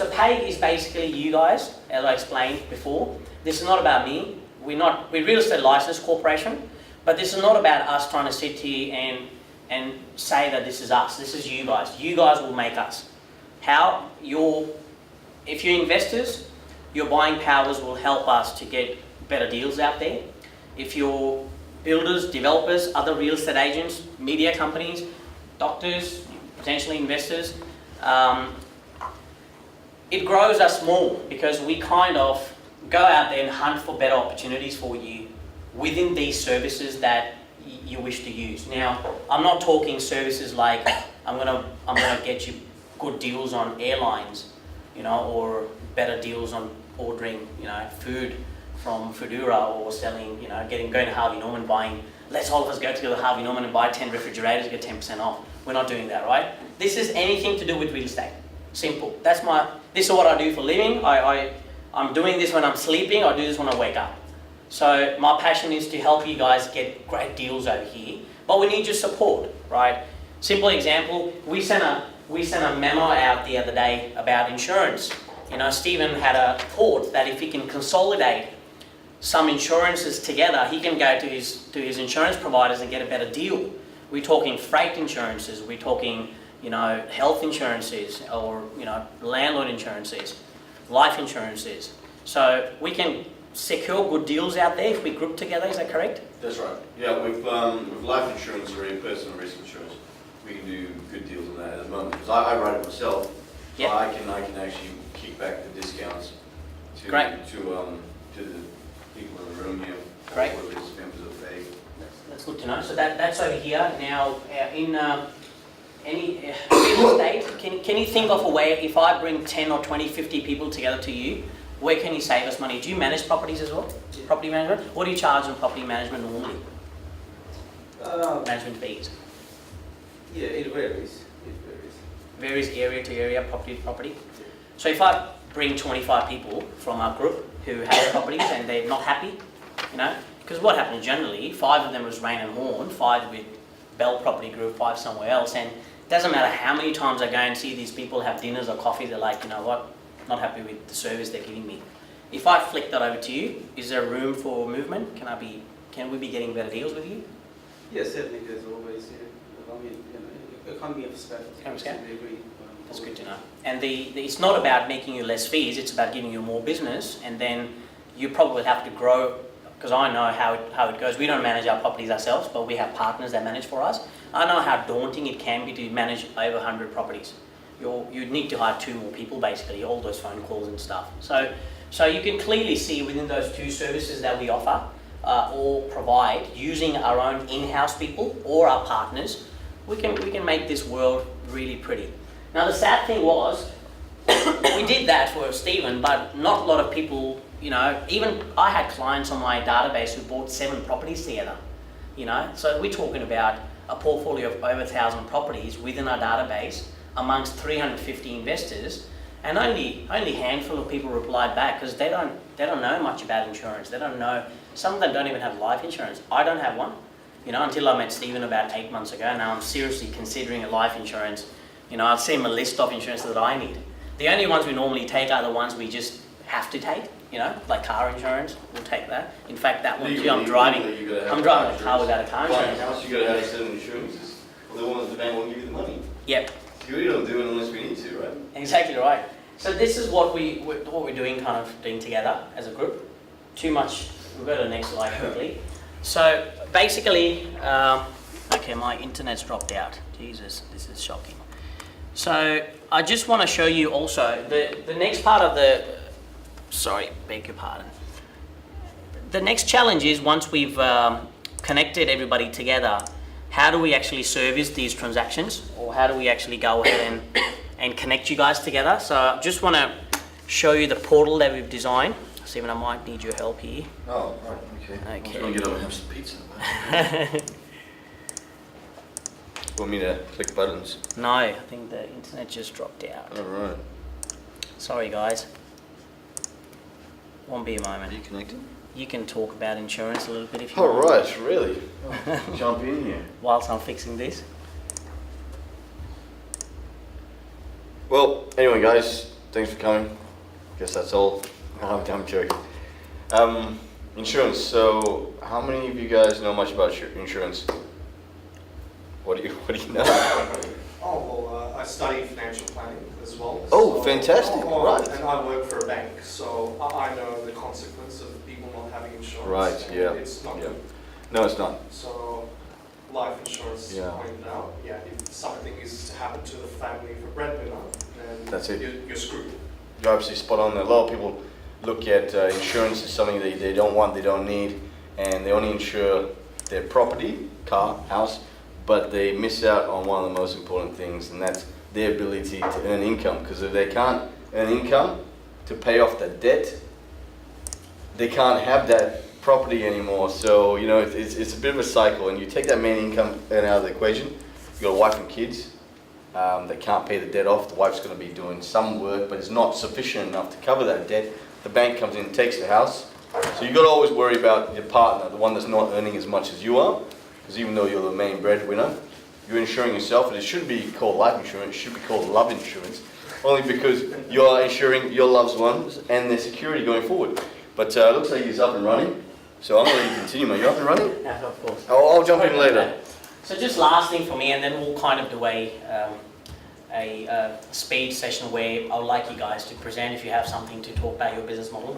So PAIG is basically you guys, as I explained before. This is not about me. We're Real Estate License Corporation, but this is not about us trying to sit here and say that this is us. This is you guys. You guys will make us. If you're investors, your buying powers will help us to get better deals out there. If you're builders, developers, other real estate agents, media companies, doctors, potentially investors, it grows us more because we kind of go out there and hunt for better opportunities for you within these services that you wish to use. Now, I'm not talking services like I'm gonna get you good deals on airlines, or better deals on ordering, food from Foodora, or selling, going to Harvey Norman, buying. Let's all of us go to Harvey Norman and buy 10 refrigerators, get 10% off. We're not doing that, right? This is anything to do with real estate. Simple. This is what I do for a living. I'm doing this when I'm sleeping. I do this when I wake up. So my passion is to help you guys get great deals over here, but we need your support, right? Simple example, we sent a memo out the other day about insurance. Stephen had a thought that if he can consolidate some insurances together, he can go to his insurance providers and get a better deal. We're talking freight insurances, we're talking health insurances, or landlord insurances, life insurances. So we can secure good deals out there if we group together. Is that correct? That's right. Yeah, with life insurance or personal risk insurance, we can do good deals on that at the moment. Because I write it myself, so yep. I can actually kick back the discounts to the people in the room here. Great. Or as members of PAIG. That's good to know. So that's over here now. In any real estate, can you think of a way, if I bring 10 or 20, 50 people together to you, where can you save us money? Do you manage properties as well? Yeah. Property management? What do you charge on property management normally? Management fees? Yeah, it varies. Varies area to area, property to property. Yeah. So if I bring 25 people from our group who have properties and they're not happy, because what happens generally, 5 of them was Rain and Horn, 5 with Bell Property Group, 5 somewhere else, and it doesn't matter how many times I go and see these people have dinners or coffee, they're like, what, not happy with the service they're giving me. If I flick that over to you, is there room for movement? Can we be getting better deals with you? Yes, certainly there's always, economy of scale. That's good to know. And it's not about making you less fees, it's about giving you more business, and then you probably have to grow, because I know how it goes. We don't manage our properties ourselves, but we have partners that manage for us. I know how daunting it can be to manage over 100 properties. You'd need to hire 2 more people, basically, all those phone calls and stuff. So you can clearly see within those 2 services that we offer or provide, using our own in-house people or our partners, we can make this world really pretty. Now the sad thing was, we did that for Stephen, but not a lot of people, even I had clients on my database who bought 7 properties together, So we're talking about a portfolio of over 1,000 properties within our database amongst 350 investors, and only a handful of people replied back because they don't know much about insurance. They don't know. Some of them don't even have life insurance. I don't have one, until I met Stephen about 8 months ago. Now I'm seriously considering a life insurance. I've seen a list of insurances that I need. The only ones we normally take are the ones we just have to take, like car insurance. We'll take that. In fact, that one too. I'm driving a car without a car insurance. How much you got to have certain insurances? Well, the ones the bank won't give you the money. Yep. We don't do it unless we need to, right? Exactly right. So this is what we're doing together as a group. Too much. We'll go to the next slide quickly. So basically, okay, my internet's dropped out. Jesus, this is shocking. So I just want to show you also the next part of beg your pardon. The next challenge is, once we've connected everybody together, how do we actually service these transactions, or how do we actually go ahead and connect you guys together? So I just want to show you the portal that we've designed. Stephen, I might need your help here. Oh, right, okay. I was going to get up and have some pizza. Want me to click buttons? No, I think the internet just dropped out. All right. Sorry, guys. Won't be a moment. Are you connected? You can talk about insurance a little bit if you want. want. Oh, right, really? Oh, jump in here. Whilst I'm fixing this. Well, anyway, guys, Thanks for coming. Guess that's all. I'm joking. Insurance. So, how many of you guys know much about insurance? What do you know? Oh, well, I study financial planning as well. Oh, fantastic, right. And I work for a bank, so I know the consequence of people not having insurance. Right, and yeah. It's not good. No, it's not. So, life insurance Yeah. pointed out, if something is to happen to the family for breadwinner, then That's it. You're screwed. You're absolutely spot on. A lot of people look at insurance as something they don't want, they don't need, and they only insure their property, car, house, but they miss out on one of the most important things, and that's their ability to earn income. Because if they can't earn income to pay off that debt, they can't have that property anymore. So, you know, it's a bit of a cycle, and you take that main income out of the equation, you've got a wife and kids, they can't pay the debt off, the wife's going to be doing some work, but it's not sufficient enough to cover that debt. The bank comes in and takes the house. So you've got to always worry about your partner, the one that's not earning as much as you are, because even though you're the main breadwinner, you're insuring yourself, and it shouldn't be called life insurance, it should be called love insurance, only because you're insuring your loved ones and their security going forward. But it looks like he's up and running, so I'm going to let you continue, man. You're up and running? Yeah, of course. I'll jump in later. So just last thing for me, and then we'll kind of do a speed session where I would like you guys to present if you have something to talk about your business model.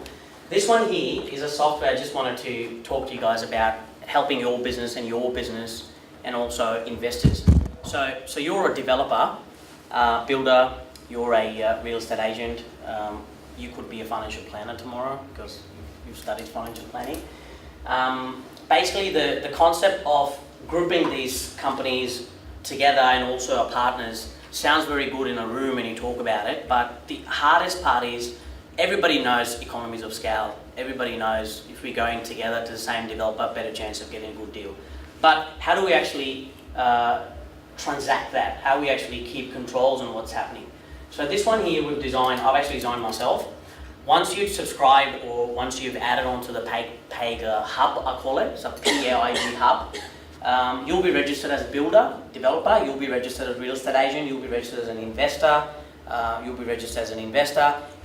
This one here is a software I just wanted to talk to you guys about helping your business and also investors. So you're a developer, builder, you're a real estate agent, you could be a financial planner tomorrow because you've studied financial planning. Basically the concept of grouping these companies together and also our partners sounds very good in a room when you talk about it, but the hardest part is everybody knows economies of scale. Everybody knows if we're going together to the same developer, better chance of getting a good deal. But how do we actually transact that? How do we actually keep controls on what's happening? So this one here I've actually designed myself. Once you subscribe or once you've added on to the PAIG hub, I call it, it's a PAIG hub, you'll be registered as a builder, developer, you'll be registered as a real estate agent, you'll be registered as an investor,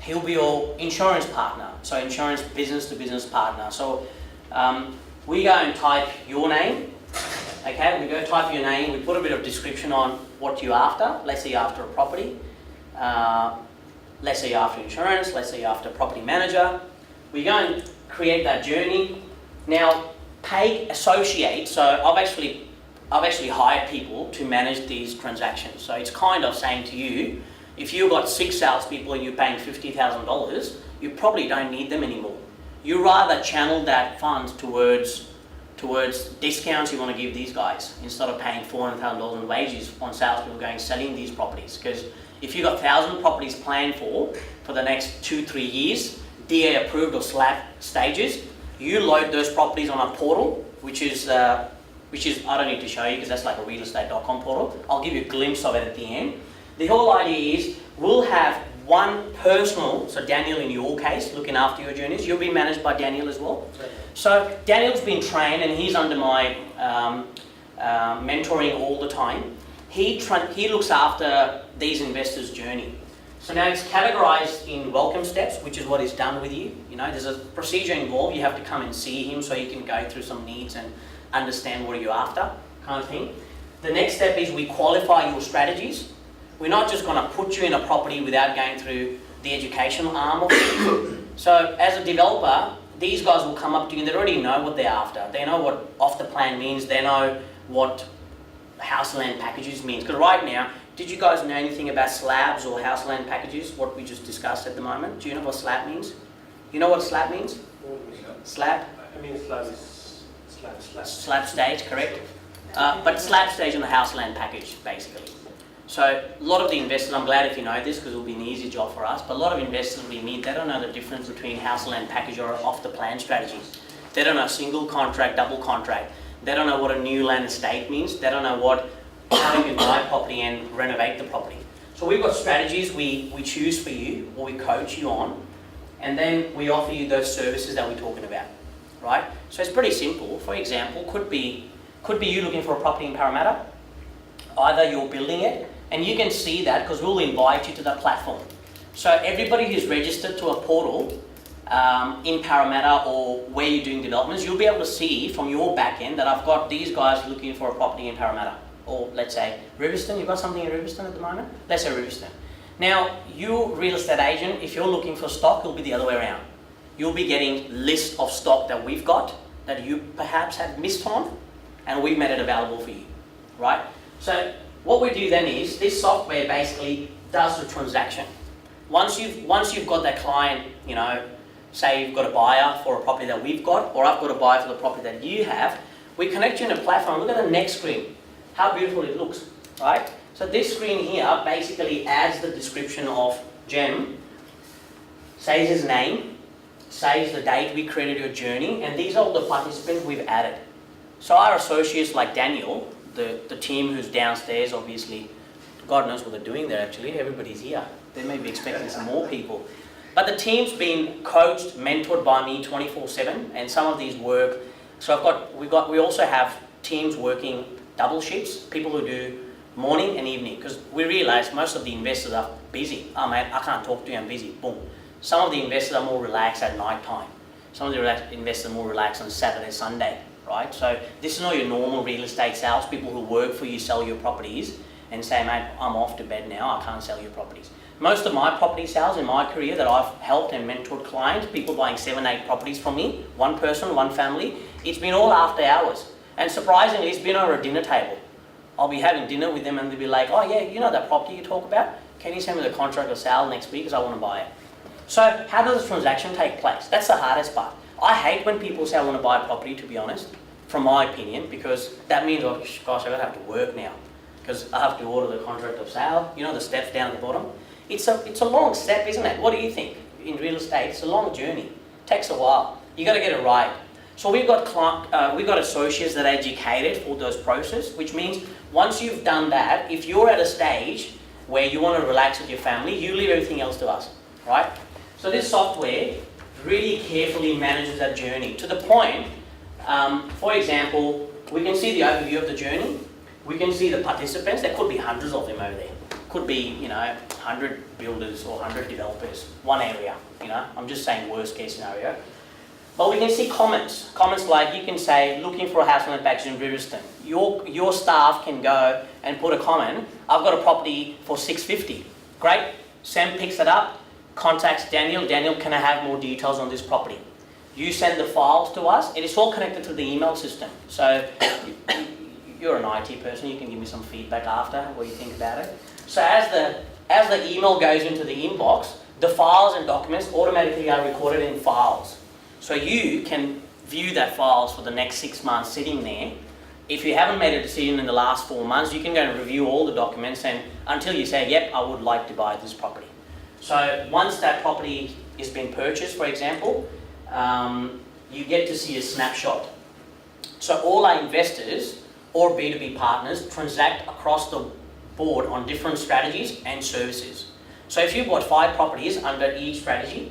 he'll be your insurance partner, so insurance business to business partner. So we go and type your name, okay, we go type your name, we put a bit of description on what you're after, let's say you're after a property, let's say you're after insurance, let's say you're after a property manager. We go and create that journey. Now, PAIG Associates, so I've actually hired people to manage these transactions. So it's kind of saying to you, if you've got 6 salespeople and you're paying $50,000, you probably don't need them anymore. You rather channel that fund towards discounts you want to give these guys instead of paying $400,000 in wages on salespeople going selling these properties. Because if you've got 1,000 properties planned for the next 2-3 years, DA approved or slab stages, you load those properties on a portal, which is I don't need to show you because that's like a realestate.com portal. I'll give you a glimpse of it at the end. The whole idea is we'll have one personal, so Daniel in your case, looking after your journeys, you'll be managed by Daniel as well. So Daniel's been trained and he's under my mentoring all the time. He looks after these investors' journey. So now it's categorized in welcome steps, which is what is done with you. You know, there's a procedure involved. You have to come and see him so he can go through some needs and understand what you're after, kind of thing. The next step is we qualify your strategies. We're not just going to put you in a property without going through the educational arm of it. So as a developer, these guys will come up to you and they already know what they're after. They know what off the plan means. They know what house land packages means. Because right now, did you guys know anything about slabs or house land packages, what we just discussed at the moment? Do you know what slab means? You know what slab means? Slab? I mean, slab is slab. Slab stage, correct? But slab stage on the house land package, basically. So a lot of the investors, I'm glad if you know this because it'll be an easy job for us, but a lot of investors we meet, they don't know the difference between house land package or off the plan strategy. They don't know single contract, double contract. They don't know what a new land estate means. They don't know how you can buy property and renovate the property. So we've got strategies we choose for you or we coach you on, and then we offer you those services that we're talking about, right? So it's pretty simple. For example, could be you looking for a property in Parramatta. Either you're building it, and you can see that because we'll invite you to the platform. So everybody who's registered to a portal in Parramatta or where you're doing developments, you'll be able to see from your back end that I've got these guys looking for a property in Parramatta. Or let's say Riverstone, you've got something in Riverstone at the moment? Let's say Riverstone. Now, you real estate agent, if you're looking for stock, it'll be the other way around. You'll be getting list of stock that we've got that you perhaps have missed on, and we've made it available for you, right? So what we do then is, this software basically does the transaction. Once you've got that client, you know, say you've got a buyer for a property that we've got, or I've got a buyer for the property that you have, we connect you in a platform. Look at the next screen, how beautiful it looks, right? So this screen here basically adds the description of Jem, says his name, says the date we created your journey, and these are all the participants we've added. So our associates like Daniel, the team who's downstairs, obviously, God knows what they're doing there actually, everybody's here. They may be expecting some more people. But the team's been coached, mentored by me 24/7, and some of these work. So we also have teams working double shifts, people who do morning and evening, because we realise most of the investors are busy. Oh mate, I can't talk to you, I'm busy, boom. Some of the investors are more relaxed at night time. Some of the investors are more relaxed on Saturday, Sunday, right? So this is not your normal real estate sales, people who work for you, sell your properties, and say, mate, I'm off to bed now, I can't sell your properties. Most of my property sales in my career that I've helped and mentored clients, people buying 7, 8 properties from me, one person, one family, it's been all after hours. And surprisingly, it's been over a dinner table. I'll be having dinner with them and they'll be like, oh yeah, you know that property you talk about? Can you send me the contract of sale next week because I want to buy it? So how does the transaction take place? That's the hardest part. I hate when people say I want to buy a property, to be honest, from my opinion, because that means, oh gosh, I'm going to have to work now because I have to order the contract of sale, you know, the steps down at the bottom. It's a long step, isn't it? What do you think? In real estate, it's a long journey. It takes a while. You got to get it right. So we've got associates that are educated for those process, which means once you've done that, if you're at a stage where you want to relax with your family, you leave everything else to us, right? So this software really carefully manages that journey to the point, for example, we can see the overview of the journey. We can see the participants. There could be hundreds of them over there. Could be, you know, 100 builders or 100 developers, one area, you know. I'm just saying worst case scenario. But we can see comments. Comments like you can say, looking for a house on the package in Riverstone. Your staff can go and put a comment, I've got a property for $650. Great. Sam picks it up, contacts Daniel. Daniel, can I have more details on this property? You send the files to us. It is all connected to the email system. So you're an IT person, you can give me some feedback after what you think about it. So as the email goes into the inbox, the files and documents automatically are recorded in files. So you can view that files for the next 6 months sitting there. If you haven't made a decision in the last 4 months, you can go and review all the documents and until you say, yep, I would like to buy this property. So once that property is being purchased, for example, you get to see a snapshot. So all our investors or B2B partners transact across the board on different strategies and services. So if you bought 5 properties under each strategy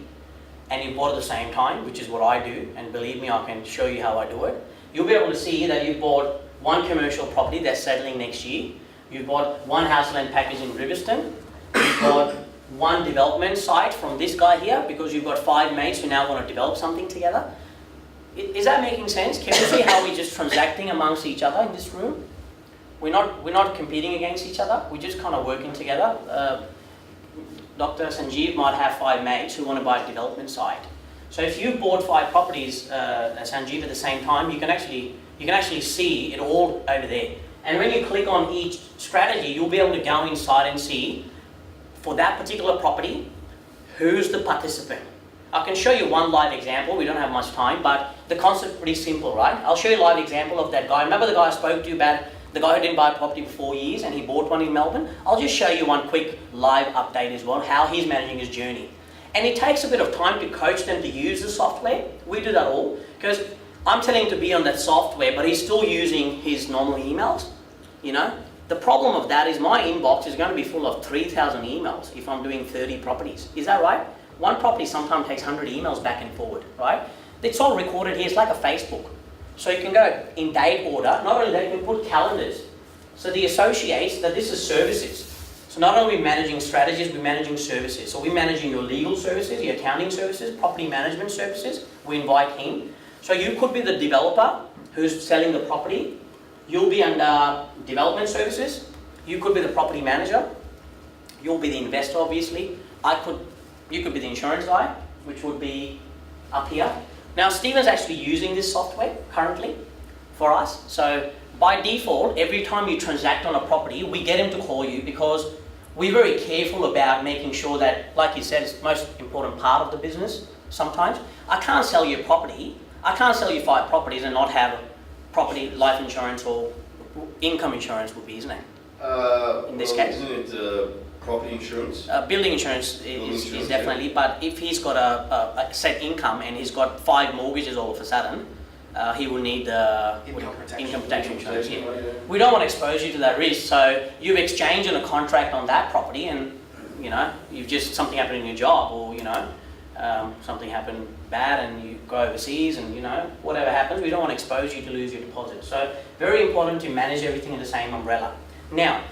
and you bought at the same time, which is what I do, and believe me, I can show you how I do it, you'll be able to see that you bought 1 commercial property that's settling next year, you bought 1 house land package in Riverstone, you bought 1 development site from this guy here because you've got 5 mates who now want to develop something together. Is that making sense? Can you see how we're just transacting amongst each other in this room? We're not competing against each other. We're just kind of working together. Dr. Sanjeev might have 5 mates who want to buy a development site. So if you bought 5 properties, Sanjeev, at the same time, you can actually see it all over there. And when you click on each strategy, you'll be able to go inside and see for that particular property, who's the participant. I can show you one live example. We don't have much time, but the concept is pretty simple, right? I'll show you a live example of that guy. Remember the guy I spoke to you about, the guy who didn't buy a property for 4 years and he bought one in Melbourne? I'll just show you one quick live update as well, how he's managing his journey. And it takes a bit of time to coach them to use the software. We do that all, because I'm telling him to be on that software, but he's still using his normal emails, you know? The problem of that is my inbox is going to be full of 3,000 emails if I'm doing 30 properties. Is that right? One property sometimes takes 100 emails back and forward, right? It's all recorded here. It's like a Facebook. So you can go in date order. Not only that, you can put calendars. So the associates that this is services. So not only are we managing strategies, we're managing services. So we're managing your legal services, your accounting services, property management services. We invite him. So you could be the developer who's selling the property. You'll be under development services. You could be the property manager. You'll be the investor, obviously. You could be the insurance guy, which would be up here. Now, Stephen's actually using this software currently for us. So by default, every time you transact on a property, we get him to call you because we're very careful about making sure that, like you said, it's the most important part of the business sometimes. I can't sell you a property. I can't sell you 5 properties and not have property, life insurance or income insurance would be, isn't it? In this case? Isn't it property insurance? Building insurance is definitely, but if he's got a set income and he's got 5 mortgages all of a sudden, he will need income protection insurance. Yeah. We don't want to expose you to that risk, so you've exchanged on a contract on that property and, you know, you've just, something happened in your job or, you know, something happened bad and you go overseas and, you know, whatever happens, we don't want to expose you to lose your deposit. So very important to manage everything in the same umbrella. Now,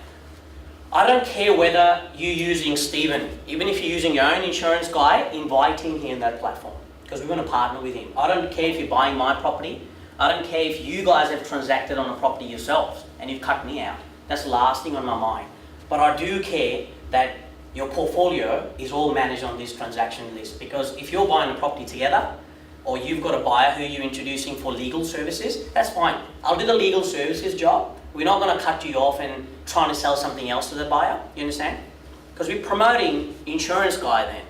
I don't care whether you're using Stephen, even if you're using your own insurance guy, invite him here in that platform because we want to partner with him. I don't care if you're buying my property. I don't care if you guys have transacted on a property yourselves and you've cut me out. That's the last thing on my mind. But I do care that your portfolio is all managed on this transaction list because if you're buying a property together or you've got a buyer who you're introducing for legal services, that's fine. I'll do the legal services job. We're not going to cut you off and trying to sell something else to the buyer, you understand? Because we're promoting insurance guy then.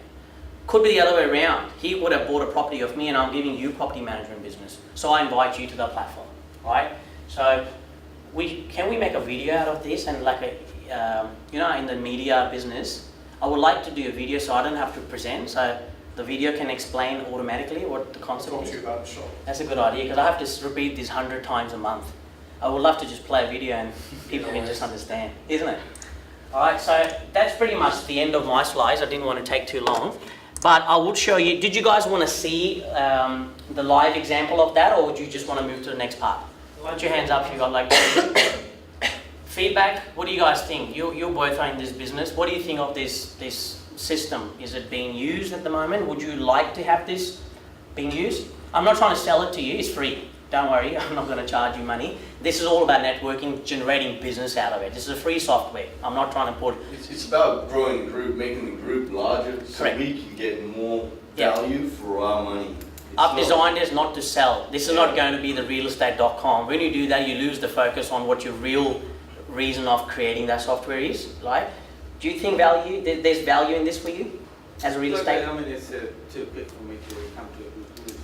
Could be the other way around. He would have bought a property off me and I'm giving you property management business. So I invite you to the platform, right? So can we make a video out of this and like a, you know, in the media business, I would like to do a video so I don't have to present. So the video can explain automatically what the concept is. That's a good idea because I have to repeat this 100 times a month. I would love to just play a video and people can just understand, isn't it? Alright, so that's pretty much the end of my slides. I didn't want to take too long. But I would show you, did you guys want to see the live example of that or would you just want to move to the next part? Put your hands up if you got like feedback. What do you guys think? You're both in this business. What do you think of this system? Is it being used at the moment? Would you like to have this being used? I'm not trying to sell it to you. It's free. Don't worry, I'm not going to charge you money. This is all about networking, generating business out of it. This is a free software. I'm not trying to put... It's about growing the group, making the group larger so Correct. we can get more value for our money. I've designed this not to sell. This is not going to be the realestate.com. When you do that, you lose the focus on what your real reason of creating that software is. Like, do you think there's value in this for you as a real estate? I mean, it's too quick for me to come to a conclusion.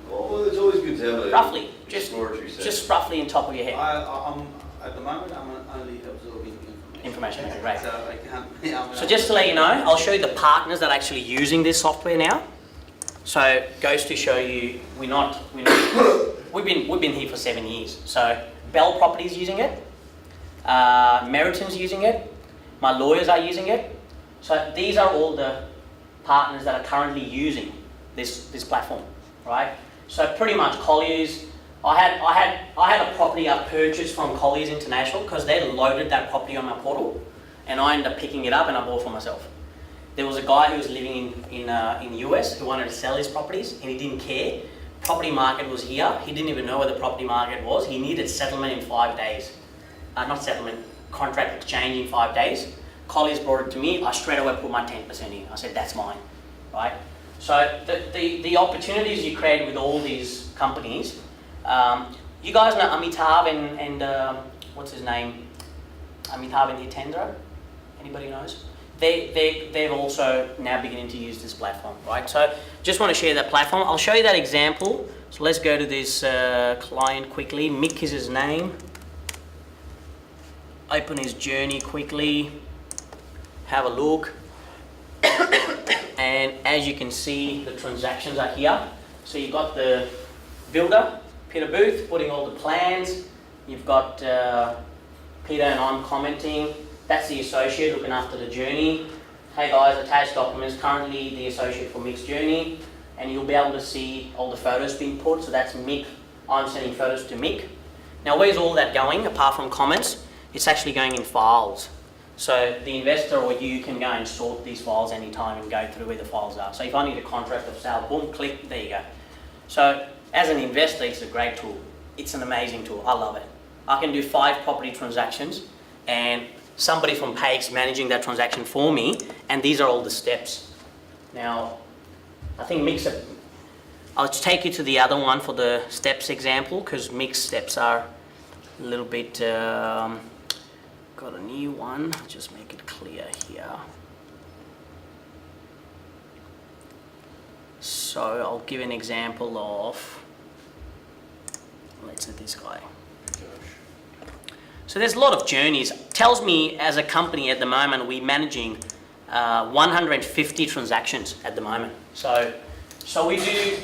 Well, it's always good to have a Roughly, exploratory set. just roughly in top of your head. I'm at the moment, I'm only absorbing information. Okay, great. So I can't. Yeah, So just to let you know, I'll show you the partners that are actually using this software now. So it goes to show you we've been here for 7 years. So Bell Properties using it, Meriton's using it, my lawyers are using it. So these are all the partners that are currently using this platform, right? So pretty much Colliers, I had a property I purchased from Colliers International because they loaded that property on my portal, and I ended up picking it up and I bought it for myself. There was a guy who was living in the US who wanted to sell his properties and he didn't care. Property market was here. He didn't even know where the property market was. He needed settlement in 5 days. Not settlement, contract exchange in 5 days. Colliers brought it to me. I straight away put my 10% in. I said, that's mine, right? So the opportunities you create with all these companies, you guys know Amitav and what's his name? Amitav and Hitendra? Anybody knows? They've also now beginning to use this platform, right? So just want to share that platform. I'll show you that example. So let's go to this client quickly. Mick is his name. Open his journey quickly. Have a look. And as you can see, the transactions are here. So you've got the builder, Peter Booth, putting all the plans. You've got Peter and I'm commenting. That's the associate looking after the journey. Hey guys, attached documents, currently the associate for Mick's journey. And you'll be able to see all the photos being put. So that's Mick. I'm sending photos to Mick. Now where's all that going apart from comments? It's actually going in files. So the investor or you can go and sort these files anytime and go through where the files are. So if I need a contract of sale, boom, click, there you go. So as an investor, it's a great tool. It's an amazing tool. I love it. I can do 5 property transactions and somebody from PAIG's managing that transaction for me, and these are all the steps. Now, I think I'll take you to the other one for the steps example, because mixed steps are a little bit, got a new one, just make it clear here. So I'll give an example of, let's say this guy. So there's a lot of journeys. Tells me as a company at the moment we're managing 150 transactions at the moment. So we do,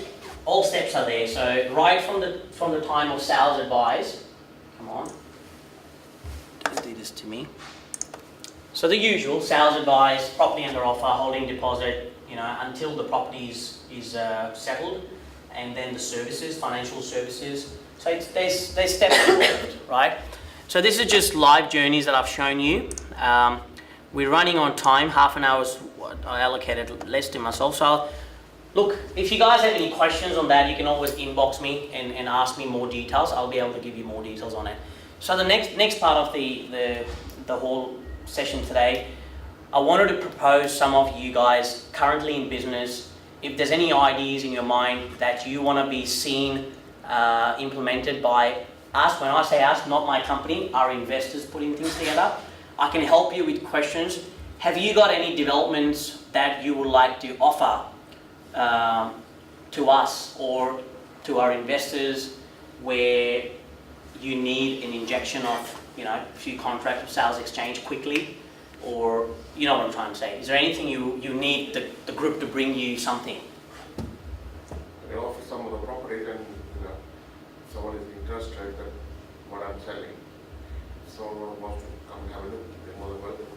all steps are there. So right from the time of sales advice, come on, don't do this to me. So the usual sales advice, property under offer, holding deposit, until the property is settled, and then the services, financial services. So there's steps involved, right? So this is just live journeys that I've shown you. We're running on time, half an hour is what I allocated less to myself. So look, if you guys have any questions on that, you can always inbox me and ask me more details. I'll be able to give you more details on it. So the next part of the whole session today, I wanted to propose some of you guys currently in business, if there's any ideas in your mind that you want to be seen implemented by us. When I say us, not my company, our investors putting things together. I can help you with questions. Have you got any developments that you would like to offer to us or to our investors where you need an injection of, a few contract of sales exchange quickly? Or, you know what I'm trying to say? Is there anything you need the group to bring you something? They offer some of the properties and, someone is interested in what I'm selling. Someone wants to come and have a look, they're more than welcome.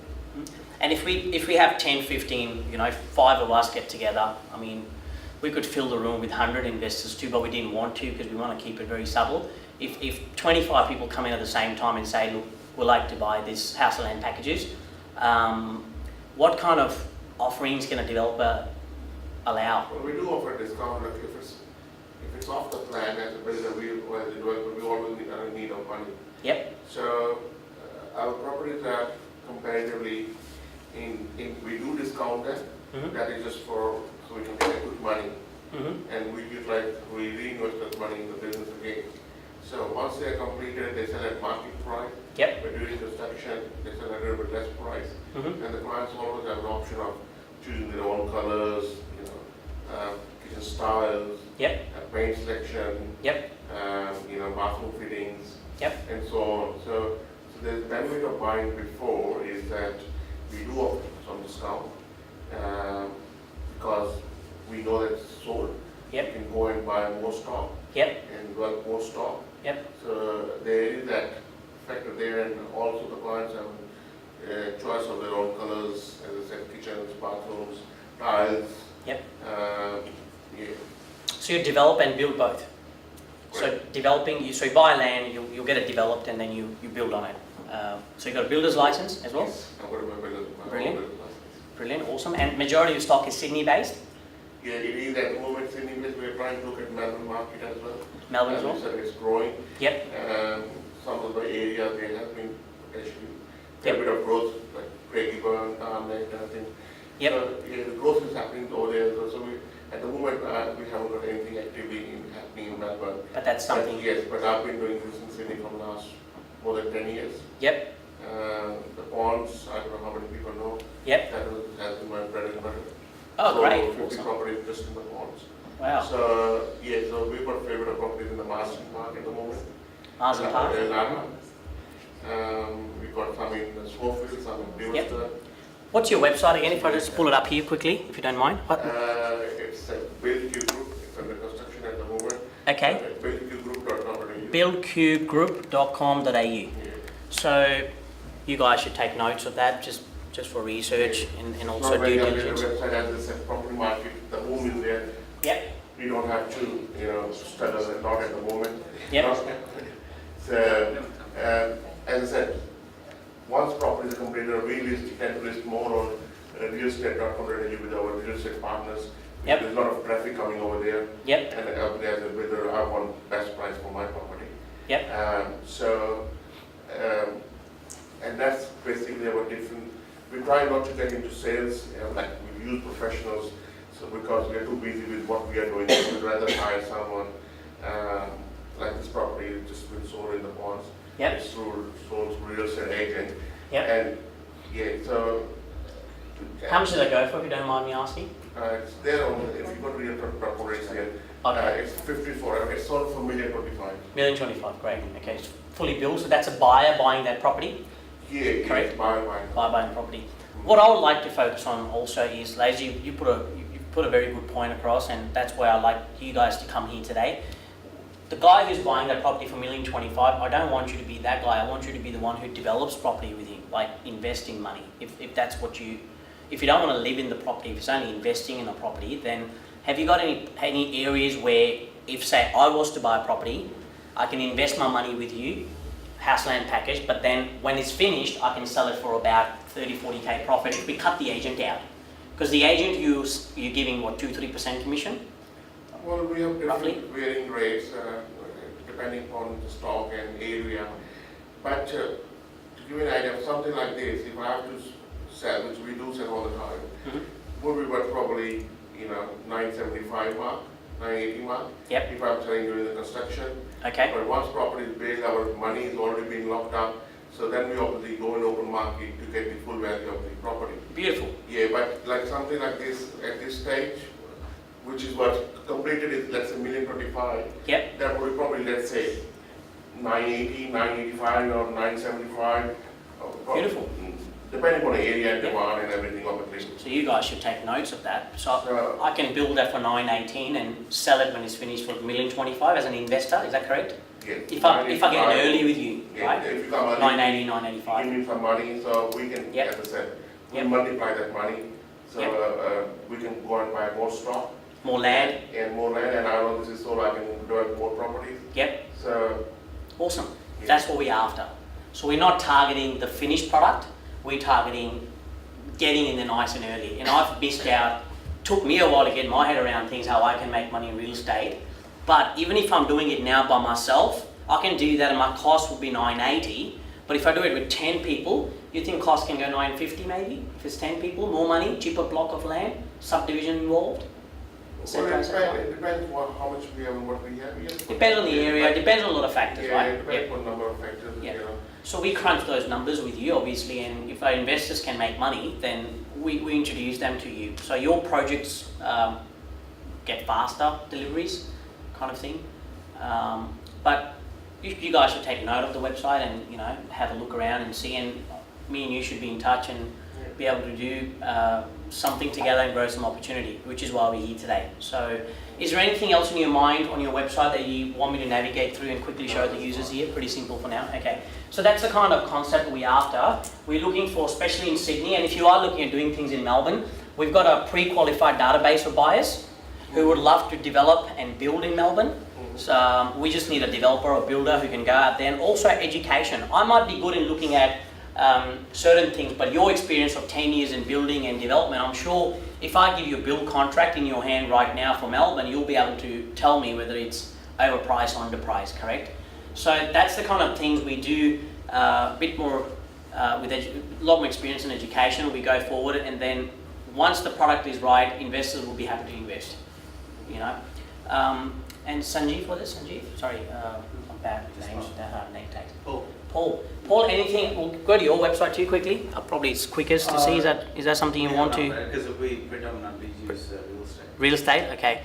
And if we have 10, 15, 5 of us get together, I mean, we could fill the room with 100 investors too, but we didn't want to because we want to keep it very subtle. If 25 people come in at the same time and say, look, we'd like to buy this house and land packages, what kind of offerings can a developer allow? Well, we do offer a discount, like if it's off the plan as a builder, we always need of money. Yep. So our properties are comparatively we do discount them. Mm-hmm. That is just so we can get good money, Mm-hmm. and we reinvest that money in the business again. So once they are completed, they sell at market price. Yep. But during construction, they sell at a little bit less price. Mm-hmm. And the clients always have an option of choosing their own colors, kitchen styles, Yep. paint selection, Yep. bathroom fittings, Yep. and so on. So the benefit of buying before is that we do offer some discount because we know that it's sold. Yep. You can go and buy more stock Yep. and develop more stock. Yep. So there is that factor there, and also the clients have choice of their own colors, as I said, kitchens, bathrooms, tiles. Yep. Yeah. So you develop and build both. So Correct. developing, so you buy land, you'll get it developed, and then you build on it. So you got a builder's license as well. Yes, I've got my builder's Brilliant. license. Brilliant, awesome. And majority of stock is Sydney based. Yeah, it is at the moment. Sydney, we're trying to look at Melbourne market as well. Melbourne as well. You said it's growing. Yep. Some of the areas there has been potentially a Yep. bit of growth, like Craigieburn, Darnley, kind of thing. Yep. So yeah, the growth is happening over there. So at the moment we haven't got anything actively happening in Melbourne. But that's something. But yes, but I've been doing this in Sydney for the last more than 10 years. Yep. The ponds, I don't know how many people know. Yep. That has been my bread and butter. Oh, so great. 50 Awesome. properties just in the ponds. Wow. So yeah, so we've got favorite properties in the Marsden Park at the moment. Marsden Park. We've got some in Schofield, some in Beaverton. What's your website again? If I just pull it up here quickly, if you don't mind. What? It's a PAIG Group. It's under construction at the moment. Okay. PaigGroup.com.au. buildcubegroup.com.au. Yeah. So you guys should take notes of that just for research and also Not very due updated diligence. website, as I said, property market, the boom is there. Yep. We don't have to, struggle a lot at the moment. Yep. So, as I said, once property is completed, really tend to list more on realestate.com.au with our real estate partners. Yep. There's a lot of traffic coming over there. Yep. And there's a whether I want best price for my property. Yep. And that's basically our different. We try not to get into sales, like we use professionals, so because we are too busy with what we are doing, we'd rather hire someone like this property has just been sold in the bonds. Yep. It's sold through real estate agent. Yep. And yeah, so. How much did they go for, if you don't mind me asking? It's there on, if you go to real properties here, Okay. it's 54, it's sold for $1,025,000. $1,025,000, great. Okay, it's fully built, so that's a buyer buying that property? Yeah, Correct. buy. Buyer buying property. What I would like to focus on also is, Lazy, you put a very good point across, and that's where I like you guys to come here today. The guy who's buying that property for $1,025,000, I don't want you to be that guy. I want you to be the one who develops property with him, like investing money. If that's what if you don't want to live in the property, if it's only investing in the property, then have you got any areas where, if say I was to buy a property, I can invest my money with you, house land package, but then when it's finished, I can sell it for about 30-40K profit if we cut the agent out. Because the agent, you're giving what, 2-3% commission? Well, we have Roughly? different varying rates depending upon the stock and area. But to give you an idea of something like this, if I have to sell, which we do sell all the time, would be worth probably 975 mark, 980 mark. Yep. If I'm selling during the construction. Okay. But once property is built, our money is already being locked up. So then we obviously go in open market to get the full value of the property. Beautiful. Yeah, but like something like this at this stage, which is what completed is let's say $1,025,000. Yep. That would be probably let's say 980, 985 or 975. Beautiful. Depending on the area and Yep. demand and everything obviously. So you guys should take notes of that. So So- I can build that for 918 and sell it when it's finished for $1,025,000 as an investor. Is that correct? Yeah. If I get in 985, early with you, yeah, right? if you come early, 980, give 985. me some money so we can, Yep. as I said, we Yep. multiply that money. So Yep. we can go and buy more stock More land. and more land, and I know this is so I can develop more properties. Yep. So Awesome. yeah. That's what we're after. So we're not targeting the finished product. We're targeting getting in there nice and early. And I've missed out. Took me a while to get my head around things, how I can make money in real estate. But even if I'm doing it now by myself, I can do that and my cost will be 980. But if I do it with 10 people, you think cost can go 950 maybe? If it's 10 people, more money, cheaper block of land, subdivision involved. well, it depends on how much we have and what we have. Yes. Depends on the area, depends on a lot of factors, Yeah, right? it depends on number of factors. Yep. You know. So we crunch those numbers with you, obviously, and if our investors can make money, then we introduce them to you. So your projects get faster deliveries, kind of thing. But you guys should take note of the website and have a look around and see. And me and you should be in touch and be able to do something together and grow some opportunity, which is why we're here today. So is there anything else in your mind on your website that you want me to navigate through and quickly show the users here? Pretty simple for now. Okay. So that's the kind of concept we're after. We're looking for, especially in Sydney, and if you are looking at doing things in Melbourne, we've got a pre-qualified database of buyers who would love to develop and build in Melbourne. So we just need a developer or builder who can go out there, and also education. I might be good in looking at certain things, but your experience of 10 years in building and development, I'm sure if I give you a build contract in your hand right now for Melbourne, you'll be able to tell me whether it's overpriced or underpriced, correct? So that's the kind of things we do, a bit more with a lot more experience in education. We go forward, and then once the product is right, investors will be happy to invest, and Sanjeev, what is Sanjeev? Sorry, I'm bad with names, name tags. Paul, anything? We'll go to your website too quickly. Probably it's quickest to see. Is that something you want to? Because we predominantly use real estate. Real estate, okay.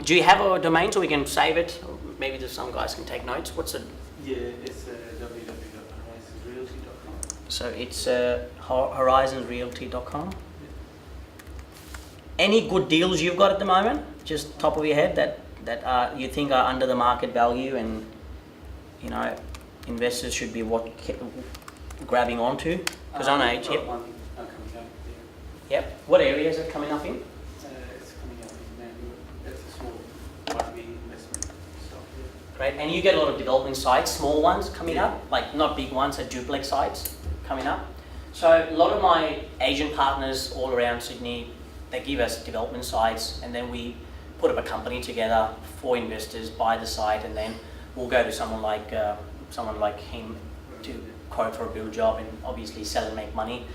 Do you have a domain so we can save it? Or maybe just some guys can take notes. What's it? Yeah, it's www.horizonsrealty.com. So it's horizonsrealty.com. Any good deals you've got at the moment? Just top of your head that you think are under the market value, and investors should be grabbing onto? Because on age, yep. One coming up there. Yep. What area is it coming up in? It's coming up in Mangalore. That's a small RV investment stock. Yeah. Great. And you get a lot of development sites, small ones coming up, like not big ones, duplex sites coming up. So a lot of my agent partners all around Sydney, they give us development sites, and then we put up a company together for investors, buy the site, and then we'll go to someone like him to quote for a build job and obviously sell and make money.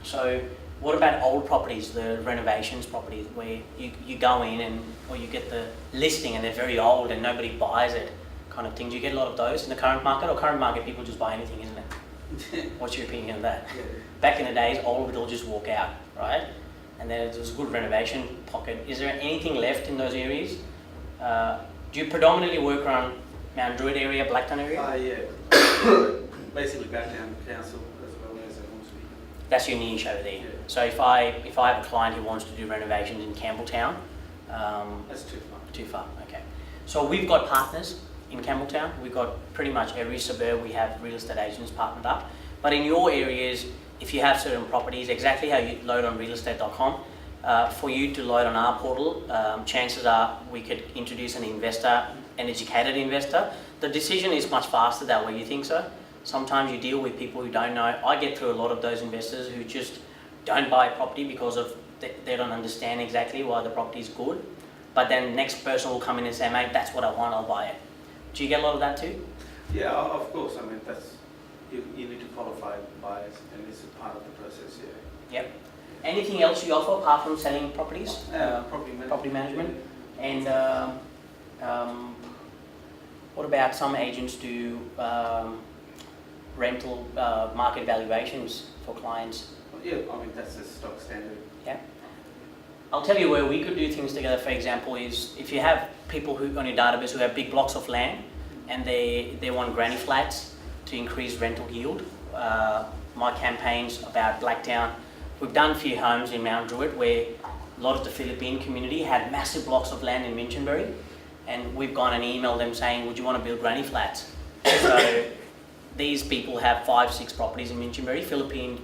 So what about old properties, the renovations properties, where you go in and or you get the listing and they're very old and nobody buys it, kind of thing? Do you get a lot of those in the current market? Or current market, people just buy anything, isn't it? What's your opinion on that? Yeah. Back in the days, all of it will just walk out, right? And then there's a good renovation pocket. Is there anything left in those areas? Do you predominantly work around Mount Druitt area, Blacktown area? Yeah. Basically Blacktown Council as well as Hornsby. That's your niche over there. Yeah. So if I have a client who wants to do renovations in Campbelltown, That's too far. too far. Okay. So we've got partners in Campbelltown. We've got pretty much every suburb. We have real estate agents partnered up. But in your areas, if you have certain properties, exactly how you load on realestate.com, for you to load on our portal, chances are we could introduce an investor, an educated investor. The decision is much faster that way. You think so? Sometimes you deal with people who don't know. I get through a lot of those investors who just don't buy a property because of they don't understand exactly why the property is good. But then the next person will come in and say, mate, that's what I want, I'll buy it. Do you get a lot of that too? Yeah, of course. I mean, that's you need to qualify buyers, and this is part of the process. Yeah. Yep. Anything else you offer apart from selling properties? Property management. And what about some agents do rental market valuations for clients? Yeah, I mean that's the stock standard. Yeah. I'll tell you where we could do things together, for example, is if you have people who on your database who have big blocks of land and they want granny flats to increase rental yield. My campaigns about Blacktown, we've done a few homes in Mount Druitt where a lot of the Philippine community had massive blocks of land in Minchinbury, and we've gone and emailed them saying, would you want to build granny flats? So these people have 5-6 properties in Minchinbury. Philippine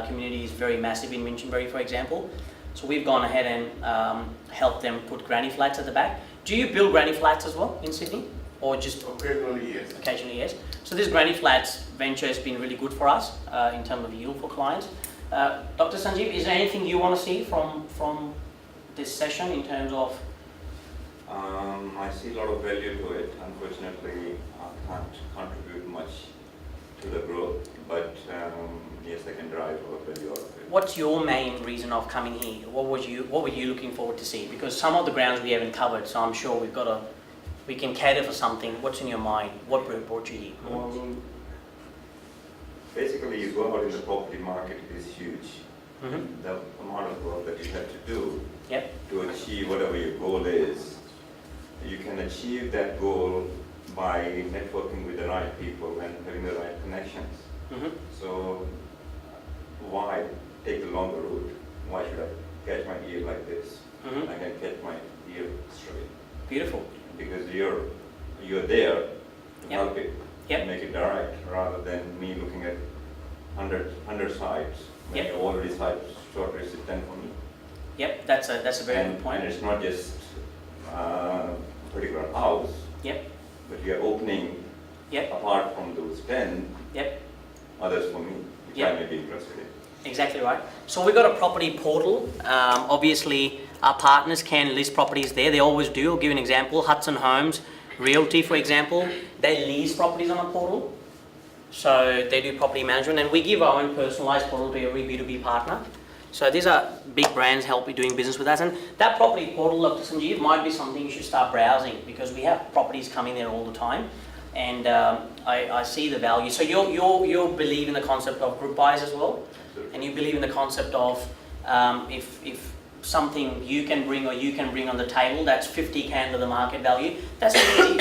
community is very massive in Minchinbury, for example. So we've gone ahead and helped them put granny flats at the back. Do you build granny flats as well in Sydney? Or just Occasionally, yes. occasionally, yes. So this granny flats venture has been really good for us in terms of yield for clients. Dr. Sanjeev, is there anything you want to see from this session in terms of? I see a lot of value to it. Unfortunately, I can't contribute much to the growth, but yes, I can drive a lot of value out of it. What's your main reason of coming here? What were you looking forward to see? Because some of the grounds we haven't covered, so I'm sure we can cater for something. What's in your mind? What brought you here? Well, basically, you go out in the property market is huge. Mm-hmm. The amount of work that you have to do Yep. to achieve whatever your goal is, you can achieve that goal by networking with the right people and having the right connections. Mm-hmm. So why take the longer route? Why should I catch my ear like this? Mm-hmm. I can catch my ear straight. Beautiful. Because you're there to Yep. help it, Yep. make it direct, rather than me looking at 100 sites. When Yep. you already sites shortlisted 10 for me. Yep. That's a very And good point. it's not just a particular house, Yep. but you're opening Yep. apart from those 10 Yep. others for me, which Yep. I may be interested in. Exactly right. So we've got a property portal. Obviously, our partners can list properties there. They always do. I'll give you an example. Hudson Homes Realty, for example, they lease properties on a portal. So they do property management, and we give our own personalized portal to every B2B partner. So these are big brands help you doing business with us. And that property portal, Dr. Sanjeev, might be something you should start browsing, because we have properties coming there all the time. And I see the value. So you believe in the concept of group buys as well? Absolutely. And you believe in the concept of if something you can bring on the table that's 50k under the market value, that's easy.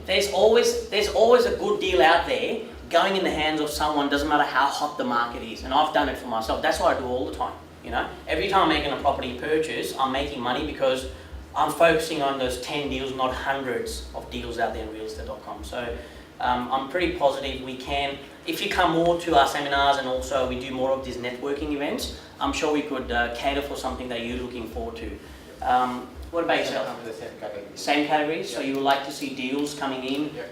There's always a good deal out there going in the hands of someone, doesn't matter how hot the market is. And I've done it for myself. That's what I do all the time. You know, every time I'm making a property purchase, I'm making money because I'm focusing on those 10 deals, not hundreds of deals out there in realestate.com. So I'm pretty positive we can, if you come more to our seminars and also we do more of these networking events, I'm sure we could cater for something that you're looking forward to. What about yourself? The same category. Same categories, so you would like to see deals coming in. Yeah.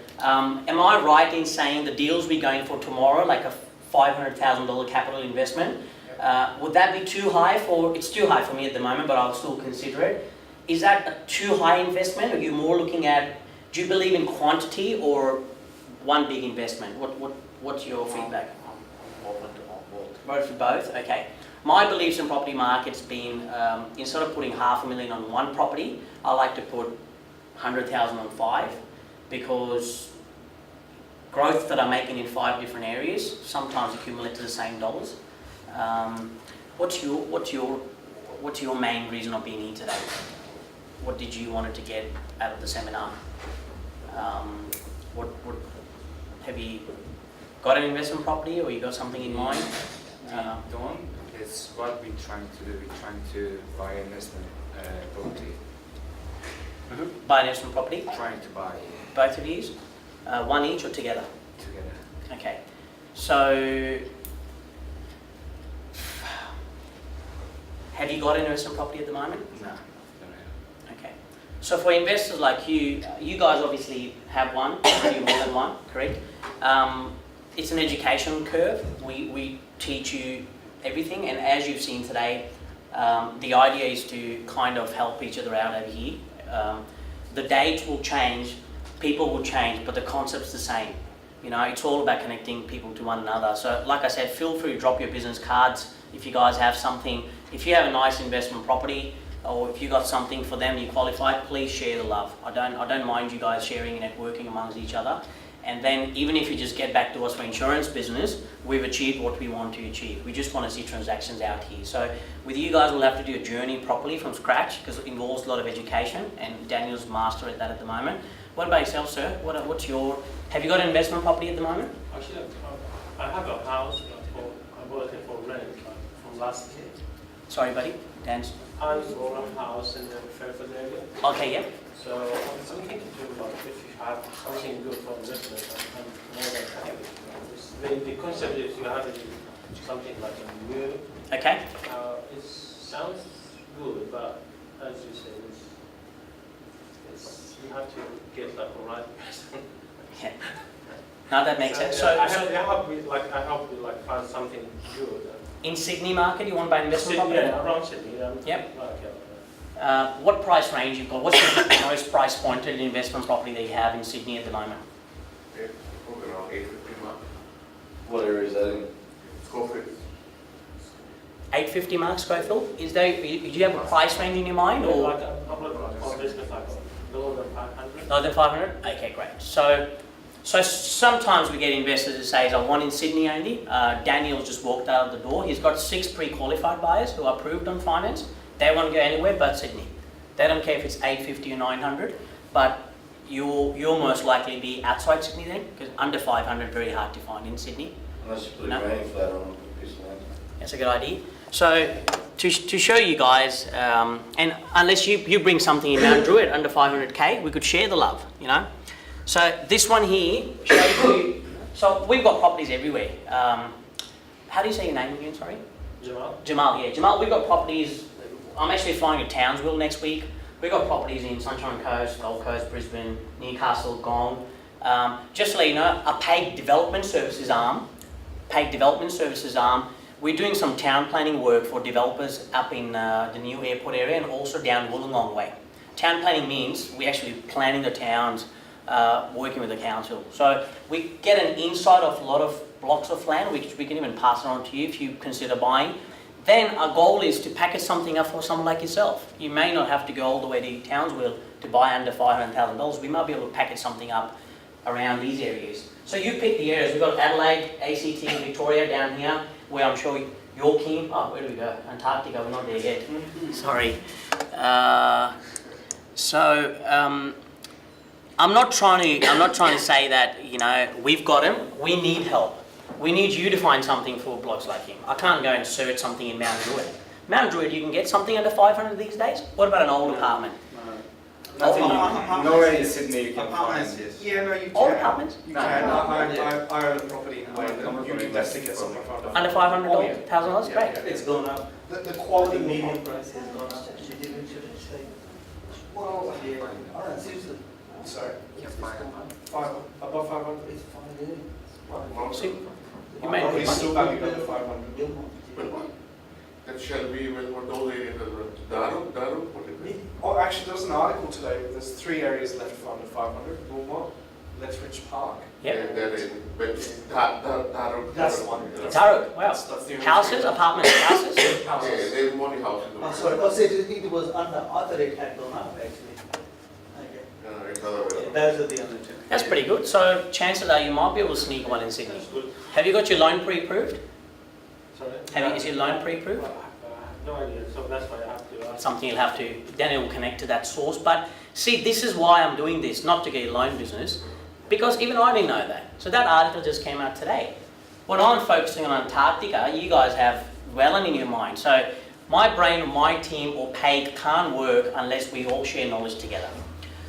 Am I right in saying the deals we're going for tomorrow, like a $500,000 capital investment. Would that be too high for, it's too high for me at the moment, but I'll still consider it. Is that a too high investment? Are you more looking at, do you believe in quantity or one big investment? What's your feedback? Both for both, okay. My beliefs in property market's been, instead of putting $500,000 on one property, I like to put 100,000 on 5, because growth that I'm making in 5 different areas sometimes accumulate to the same dollars. What's your main reason of being here today? What did you want to get out of the seminar? What have you got an investment property, or you got something in mind? Don't. It's what we're trying to do. We're trying to buy investment property. Buy an investment property? Trying to buy Both of you? One each or together? together. Okay. So, have you got an investment property at the moment? No, don't have. Okay. So for investors like you, you guys obviously have one, or more than one, correct? It's an education curve. We teach you everything, and as you've seen today, the idea is to kind of help each other out over here. The dates will change, people will change, but the concept's the same. You know, it's all about connecting people to one another. So like I said, feel free to drop your business cards if you guys have something. If you have a nice investment property, or if you got something for them you qualify, please share the love. I don't mind you guys sharing and networking amongst each other. And then even if you just get back to us for insurance business, we've achieved what we want to achieve. We just want to see transactions out here. So with you guys, we'll have to do a journey properly from scratch, because it involves a lot of education, and Daniel's master at that at the moment. What about yourself, sir? What's your, have you got an investment property at the moment? Actually, I have a house, I bought it for rent from last year. Sorry, buddy. Dan's. I bought a house in the Fairfield area. Okay, yeah. So I'm thinking to do, like, if you have something good for investment, I'm more than happy. The concept is you have something like a new. Okay. It sounds good, but as you say, you have to get like the right person. Yeah. No, that makes sense. I So help you find something good. in Sydney market, you want to buy investment property? Yeah, around Sydney. Yep. Like, What price range you've got? What's the most price pointed investment property that you have in Sydney at the moment? Around 850 mark. What area is that in? Schofield. 850 mark Schofield? Is there? Do you have a price range in your mind, or like a couple of business like lower than 500. lower than 500? Okay, great. So sometimes we get investors that say, I want in Sydney only. Daniel's just walked out of the door. He's got 6 pre-qualified buyers who are approved on finance. They won't go anywhere but Sydney. They don't care if it's 850 or 900, but you'll most likely be outside Sydney then, because under 500 very hard to find in Sydney. Unless you put No. a granny flat on a piece of land. That's a good idea. So to show you guys, and unless you bring something in Mount Druitt under 500k, we could share the love, you know. So this one here shows you. So we've got properties everywhere. How do you say your name again? Sorry. Jamal? Jamal, yeah. Jamal, we've got properties. I'm actually flying to Townsville next week. We've got properties in Sunshine Coast, Gold Coast, Brisbane, Newcastle, Gong. Just to let you know, a PAIG Development Services arm, we're doing some town planning work for developers up in the new airport area and also down Wollongong way. Town planning means we're actually planning the towns, working with the council. So we get an insight of a lot of blocks of land, which we can even pass it on to you if you consider buying. Then our goal is to package something up for someone like yourself. You may not have to go all the way to Townsville to buy under $500,000. We might be able to package something up around these areas. So you pick the areas. We've got Adelaide, ACT, Victoria down here, where I'm sure you're keen. Oh, where do we go? Antarctica, we're not there yet. Sorry. I'm not trying to say that, you know, we've got him. We need help. We need you to find something for blokes like him. I can't go and search something in Mount Druitt. Mount Druitt, you can get something under 500 these days. What about an old apartment? Nowhere in Sydney you can find this. Yeah, no, you Old can. apartments? You can. I own a property in Wellington. You can definitely get something for Under $500,000? Great. It's gone up. The quality median price has gone up. Well, I don't know, seriously. Sorry. Above 500? It's fine, yeah. See, You made Property good is money. still valued at 500. But what? That shall be what those areas are Daru, what is it? Oh, actually, there was an article today. There's 3 areas left for under 500. Wilmot, Lethbridge Park. Yep. That is, but Daru. That's the one. Taruk, wow. That's the only Houses, three. apartments, houses. Yeah, Houses. there is only houses. Sorry, because it was under other it had gone up actually. Okay. It's other way. Those are the other two. That's pretty good. So chances are you might be able to sneak one in Sydney. That's good. Have you got your loan pre-approved? Sorry? Is your loan pre-approved? I have no idea, so that's why I have to ask. Something you'll have to, then it will connect to that source. But see, this is why I'm doing this, not to get a loan business, because even I didn't know that. So that article just came out today. When I'm focusing on Antarctica, you guys have Welland in your mind. So my brain or my team or PAIG can't work unless we all share knowledge together.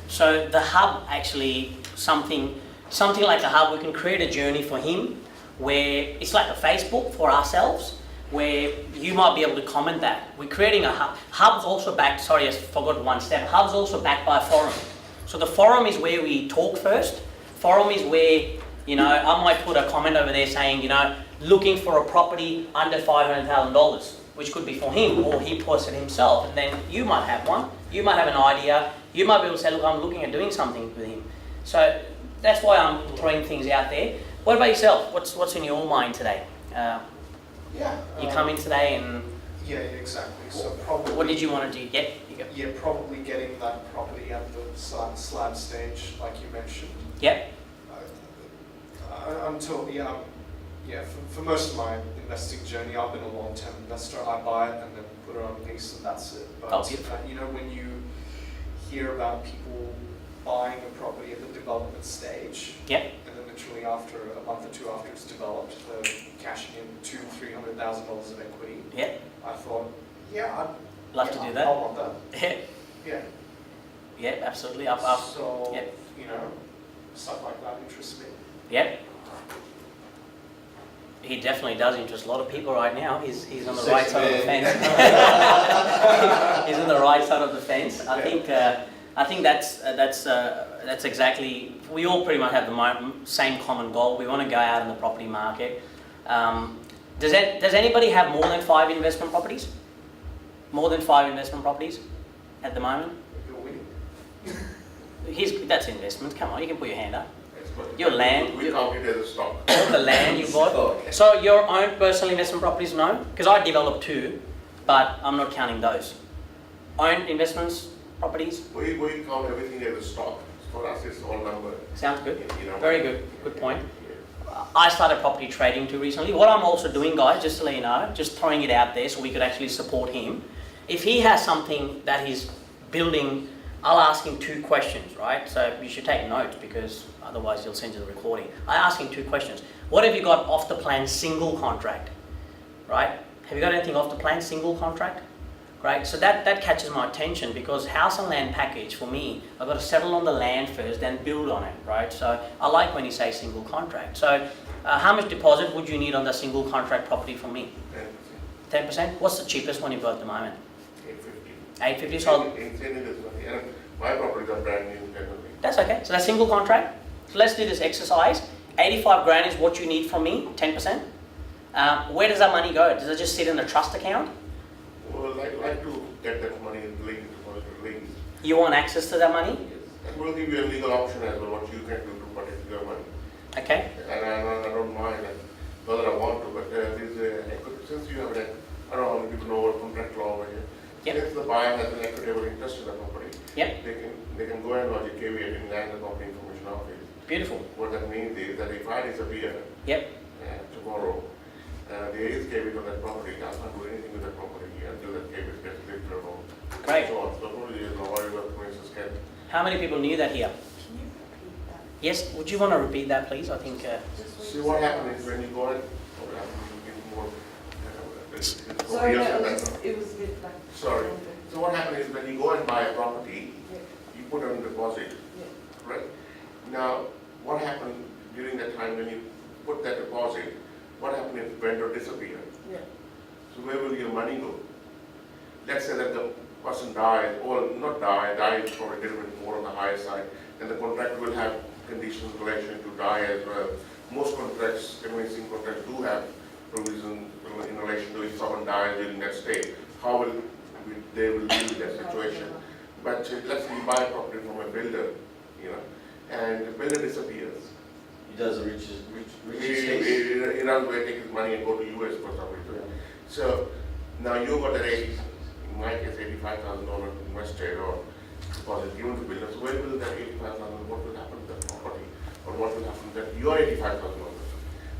So the hub actually, something like a hub, we can create a journey for him where it's like a Facebook for ourselves, where you might be able to comment that. We're creating a hub. Hub's also backed, sorry, I forgot one step. Hub's also backed by a forum. So the forum is where we talk first. Forum is where, you know, I might put a comment over there saying, you know, looking for a property under $500,000, which could be for him, or he posts it himself, and then you might have one. You might have an idea. You might be able to say, look, I'm looking at doing something with him. So that's why I'm throwing things out there. What about yourself? What's in your mind today? Yeah. You come in today and Yeah, exactly. So probably. what did you want to do? Yeah, probably getting that property at the slab stage, like you mentioned. Yep. Until, for most of my investing journey, I've been a long-term investor. I buy it and then put it on lease and that's it. But, Oh, beautiful. you know, when you hear about people buying a property at the development stage, Yep. and then literally after a month or two after it's developed, they're cashing in $200,000-300,000 of equity, Yep. I thought, Love to do I that. want that. Yeah. Yeah. Yep. Absolutely. Up. So, Yep. you know, stuff like that interests me. Yep. He definitely does interest a lot of people right now. He's on the right side of the fence. He's on the right side of the fence. I think that's exactly. We all pretty much have the same common goal. We want to go out in the property market. Does anybody have more than 5 investment properties? More than 5 investment properties at the moment? You're winning. That's investments. Come on, you can put your hand up. Yes, but Your land. We count it as a stock. All the land you bought. So your own personal investment properties, no? Because I developed 2, but I'm not counting those. Owned investments, properties? We count everything as a stock. For us, it's all numbered. Sounds good. You know. Very good. Good point. I started property trading too recently. What I'm also doing, guys, just to let you know, just throwing it out there so we could actually support him. If he has something that he's building, I'll ask him 2 questions, right? So you should take notes because otherwise he'll send you the recording. I ask him 2 questions. What have you got off the plan single contract, right? Have you got anything off the plan single contract? Right, so that catches my attention because house and land package for me, I've got to settle on the land first, then build on it, right? So I like when you say single contract. So how much deposit would you need on the single contract property for me? 10%. 10%? What's the cheapest one you've got at the moment? 850. 850. So Insane it is money. And my properties are brand new generally. that's okay. So that's single contract. So let's do this exercise. 85 grand is what you need from me, 10%. Where does that money go? Does it just sit in a trust account? Well, I'd like to get that money linked to release. You want access to that money? And we'll give you a legal option as well, what you can do to protect your money. Okay. And I don't mind whether I want to, but since you have I don't know how many people know what contract law over here. Yep. Since the buyer has an equitable interest in the property, Yep. they can go and lodge a caveat in Land and Property Information Office. Beautiful. What that means is that if I disappear Yep. tomorrow, there is caveat on that property, I can't do anything with that property until that caveat gets lifted or Great. so on. So probably there's no worry about Mrs. Kent. How many people knew that here? Can you repeat that? Yes, would you want to repeat that, please? I think. See what happens is when you go and Sorry, no, it was a bit like. Sorry. So what happens is when you go and buy a property, Yeah. you put on deposit, Yeah. right? Now, what happened during that time when you put that deposit? What happens if vendor disappears? Yeah. So where will your money go? Let's say that the person dies, or not die is probably a little bit more on the higher side, and the contractor will have conditions in relation to die as well. most contracts, conveyancing contracts do have provision in relation to if someone dies during that stay, how will they will deal with that situation. But let's say you buy a property from a builder, you know, and the builder disappears. He does the richest case. He runs away, take his money and go to US for some reason. So now you got that in my case, $85,000 invested or deposit given to builder. So where will that $85,000, what will happen to that property? Or what will happen to that your $85,000?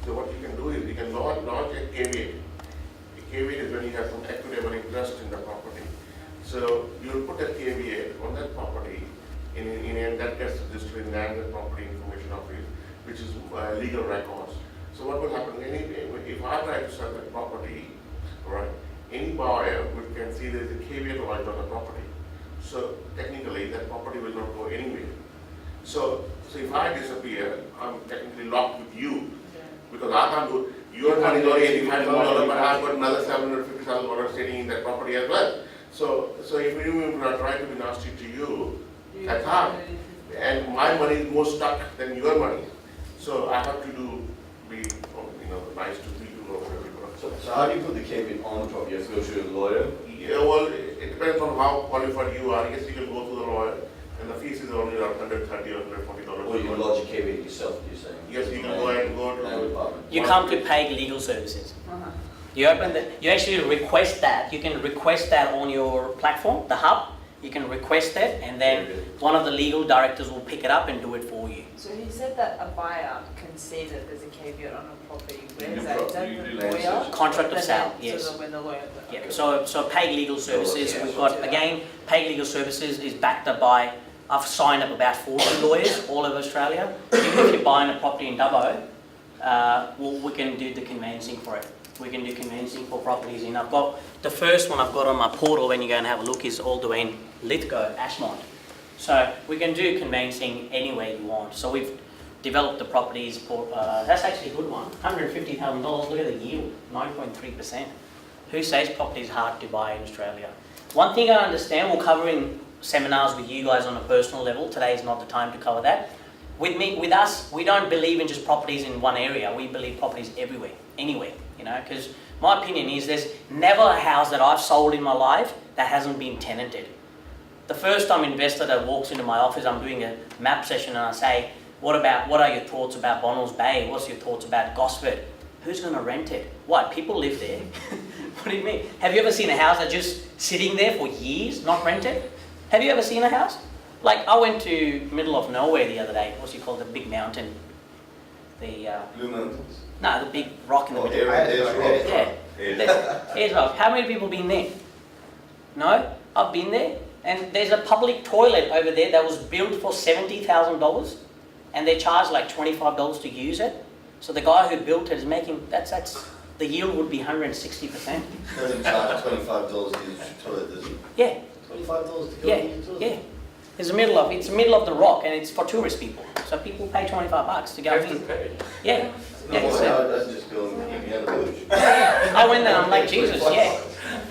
So what you can do is you can launch a caveat. A caveat is when you have some equitable interest in the property. So you will put a caveat on that property in that gets registered in Land and Property Information Office, which is legal records. So what will happen, if I try to sell that property, right, any buyer can see there is a caveat right on the property. So technically that property will not go anywhere. So if I disappear, I'm technically locked with you. Because I can't do, your money is only $85,000, but I've got another $750,000 sitting in that property as well. So if you try to be nasty to you, I can't. And my money is more stuck than your money. So I have to be nice to people or whatever. So how do you put the caveat on the property? You have to go through a lawyer? Yeah, well, it depends on how qualified you are. Yes, you can go to the lawyer, and the fees is only around $130 or $140. Or you can lodge a caveat yourself, you're saying? Yes, you can go and go to department. You come to PAIG Legal Services. You actually request that. You can request that on your platform, the hub. You can request it, and then one of the legal directors will pick it up and do it for you. So he said that a buyer can see that there's a caveat on a property. Where is that? Is that you the do land lawyer? search. Contract of Then sale, that- yes. So when the lawyer. Yeah, Okay. so PAIG Legal Services, yeah, we've we'll got, do that. again, PAIG Legal Services is backed up by, I've signed up about 40 lawyers all over Australia. Even if you're buying a property in Dubbo, we can do the conveyancing for it. We can do conveyancing for properties in, I've got, the first one I've got on my portal when you go and have a look is all the way in Lithgow, Ashmont. So we can do conveyancing anywhere you want. So we've developed the properties for, that's actually a good one, $150,000, look at the yield, 9.3%. Who says property is hard to buy in Australia? One thing I understand, we'll cover in seminars with you guys on a personal level, today is not the time to cover that. With us, we don't believe in just properties in one area, we believe properties everywhere, anywhere, because my opinion is there's never a house that I've sold in my life that hasn't been tenanted. The first time investor that walks into my office, I'm doing a map session and I say, what are your thoughts about Bonnells Bay? What's your thoughts about Gosford? Who's going to rent it? What, people live there? What do you mean? Have you ever seen a house that's just sitting there for years, not rented? Have you ever seen a house? Like, I went to middle of nowhere the other day. What's it called? The big mountain. The Blue Mountains? no, the big rock in the middle. Yeah. Here's rock. How many people been there? No, I've been there. And there's a public toilet over there that was built for $70,000, and they charge like $25 to use it. So the guy who built it is making that's the yield would be 160%. Doesn't charge $25 to use the toilet, does it? Yeah. $25 to go Yeah, use the toilet? yeah. It's the middle of the rock, and it's for tourist people. So people pay $25 to go in. Yeah. Yeah, No, so- that's just going behind the bush. I went there, I'm like, Jesus, yeah.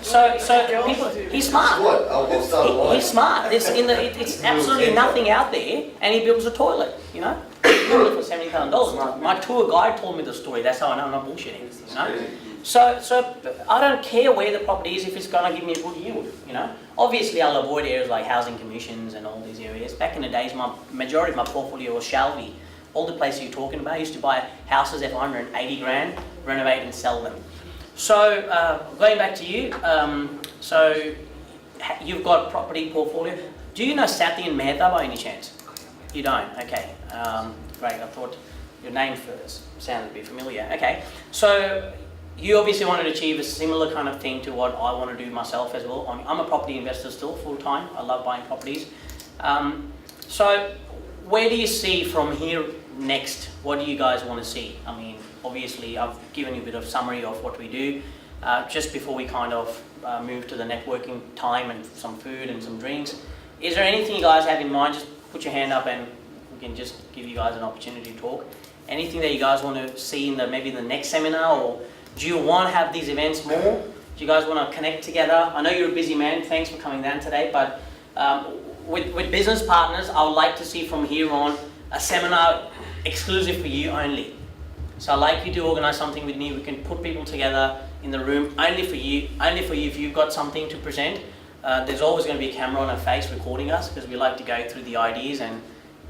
So people, he's smart. What? I'll start a line. He's smart. It's absolutely nothing out there, and he builds a toilet, He built it for $70,000. My tour guide told me the story. That's how I know I'm not bullshitting, So I don't care where the property is if it's going to give me a good yield, Obviously, I'll avoid areas like housing commissions and all these areas. Back in the days, my majority of my portfolio was Shalby. All the places you're talking about, I used to buy houses at 180 grand, renovate and sell them. So going back to you, so you've got property portfolio. Do you know Sathi and Mehta by any chance? You don't? Okay. Great. I thought your name first sounded a bit familiar. Okay. So you obviously want to achieve a similar kind of thing to what I want to do myself as well. I'm a property investor still, full time. I love buying properties. So where do you see from here next? What do you guys want to see? I mean, obviously I've given you a bit of summary of what we do. Just before we kind of move to the networking time and some food and some drinks, is there anything you guys have in mind? Just put your hand up and we can just give you guys an opportunity to talk. Anything that you guys want to see in maybe the next seminar, or do you want to have these events more? Do you guys want to connect together? I know you're a busy man, thanks for coming down today, but with business partners, I would like to see from here on a seminar exclusive for you only. So I'd like you to organise something with me. We can put people together in the room only for you if you've got something to present. There's always going to be a camera on our face recording us because we like to go through the ideas and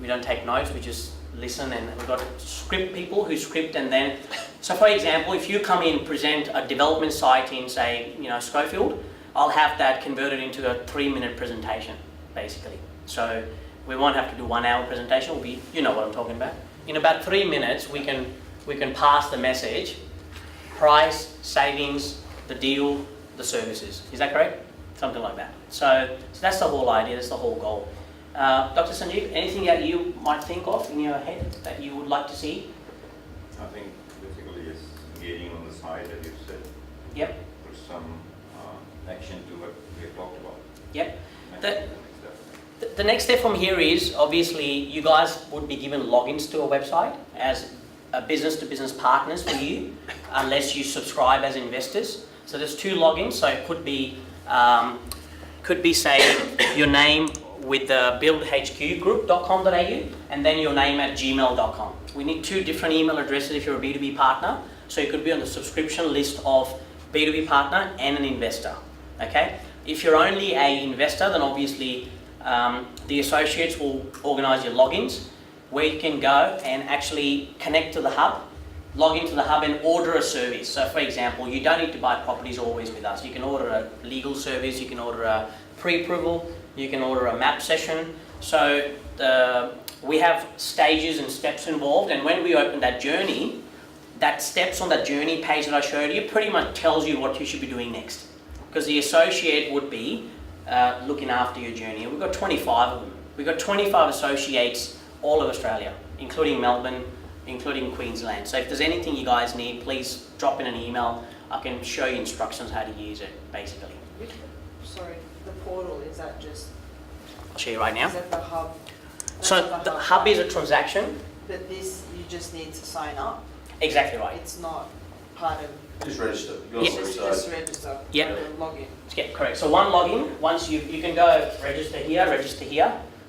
we don't take notes, we just listen, and we've got script people who script. And then, so for example, if you come in, present a development site in, say, Schofield, I'll have that converted into a 3-minute presentation, basically. So we won't have to do 1 hour presentation, it'll be, you know what I'm talking about. In about 3 minutes, we can pass the message, price, savings, the deal, the services. Is that correct? Something like that. So that's the whole idea, that's the whole goal. Dr. Sanjeev, anything that you might think of in your head that you would like to see? I think basically just engaging on the side that you said. Yep. Put some action to what we have talked about. Yep. The next step from here is, obviously, you guys would be given logins to a website as business-to-business partners for you, unless you subscribe as investors. So there's 2 logins. So it could be say your name with the buildhqgroup.com.au and then your name at gmail.com. We need 2 different email addresses if you're a B2B partner. So you could be on the subscription list of B2B partner and an investor. Okay. If you're only an investor, then obviously the associates will organise your logins where you can go and actually connect to the hub, log into the hub and order a service. So for example, you don't need to buy properties always with us. You can order a legal service, you can order a pre-approval, you can order a map session. So we have stages and steps involved, and when we open that journey, that steps on that journey page that I showed you pretty much tells you what you should be doing next. Because the associate would be looking after your journey. And we've got 25 of them. We've got 25 associates all of Australia, including Melbourne, including Queensland. So if there's anything you guys need, please drop in an email. I can show you instructions how to use it, basically. Sorry, the portal, is that just... I'll show you right now. Is that the hub? So the hub is a transaction. But this, you just need to sign up? Exactly right. It's not part of... Just register. Go Yeah. on the Just website. register? Yeah. Login? Yeah, correct. So one login, once you can go register here,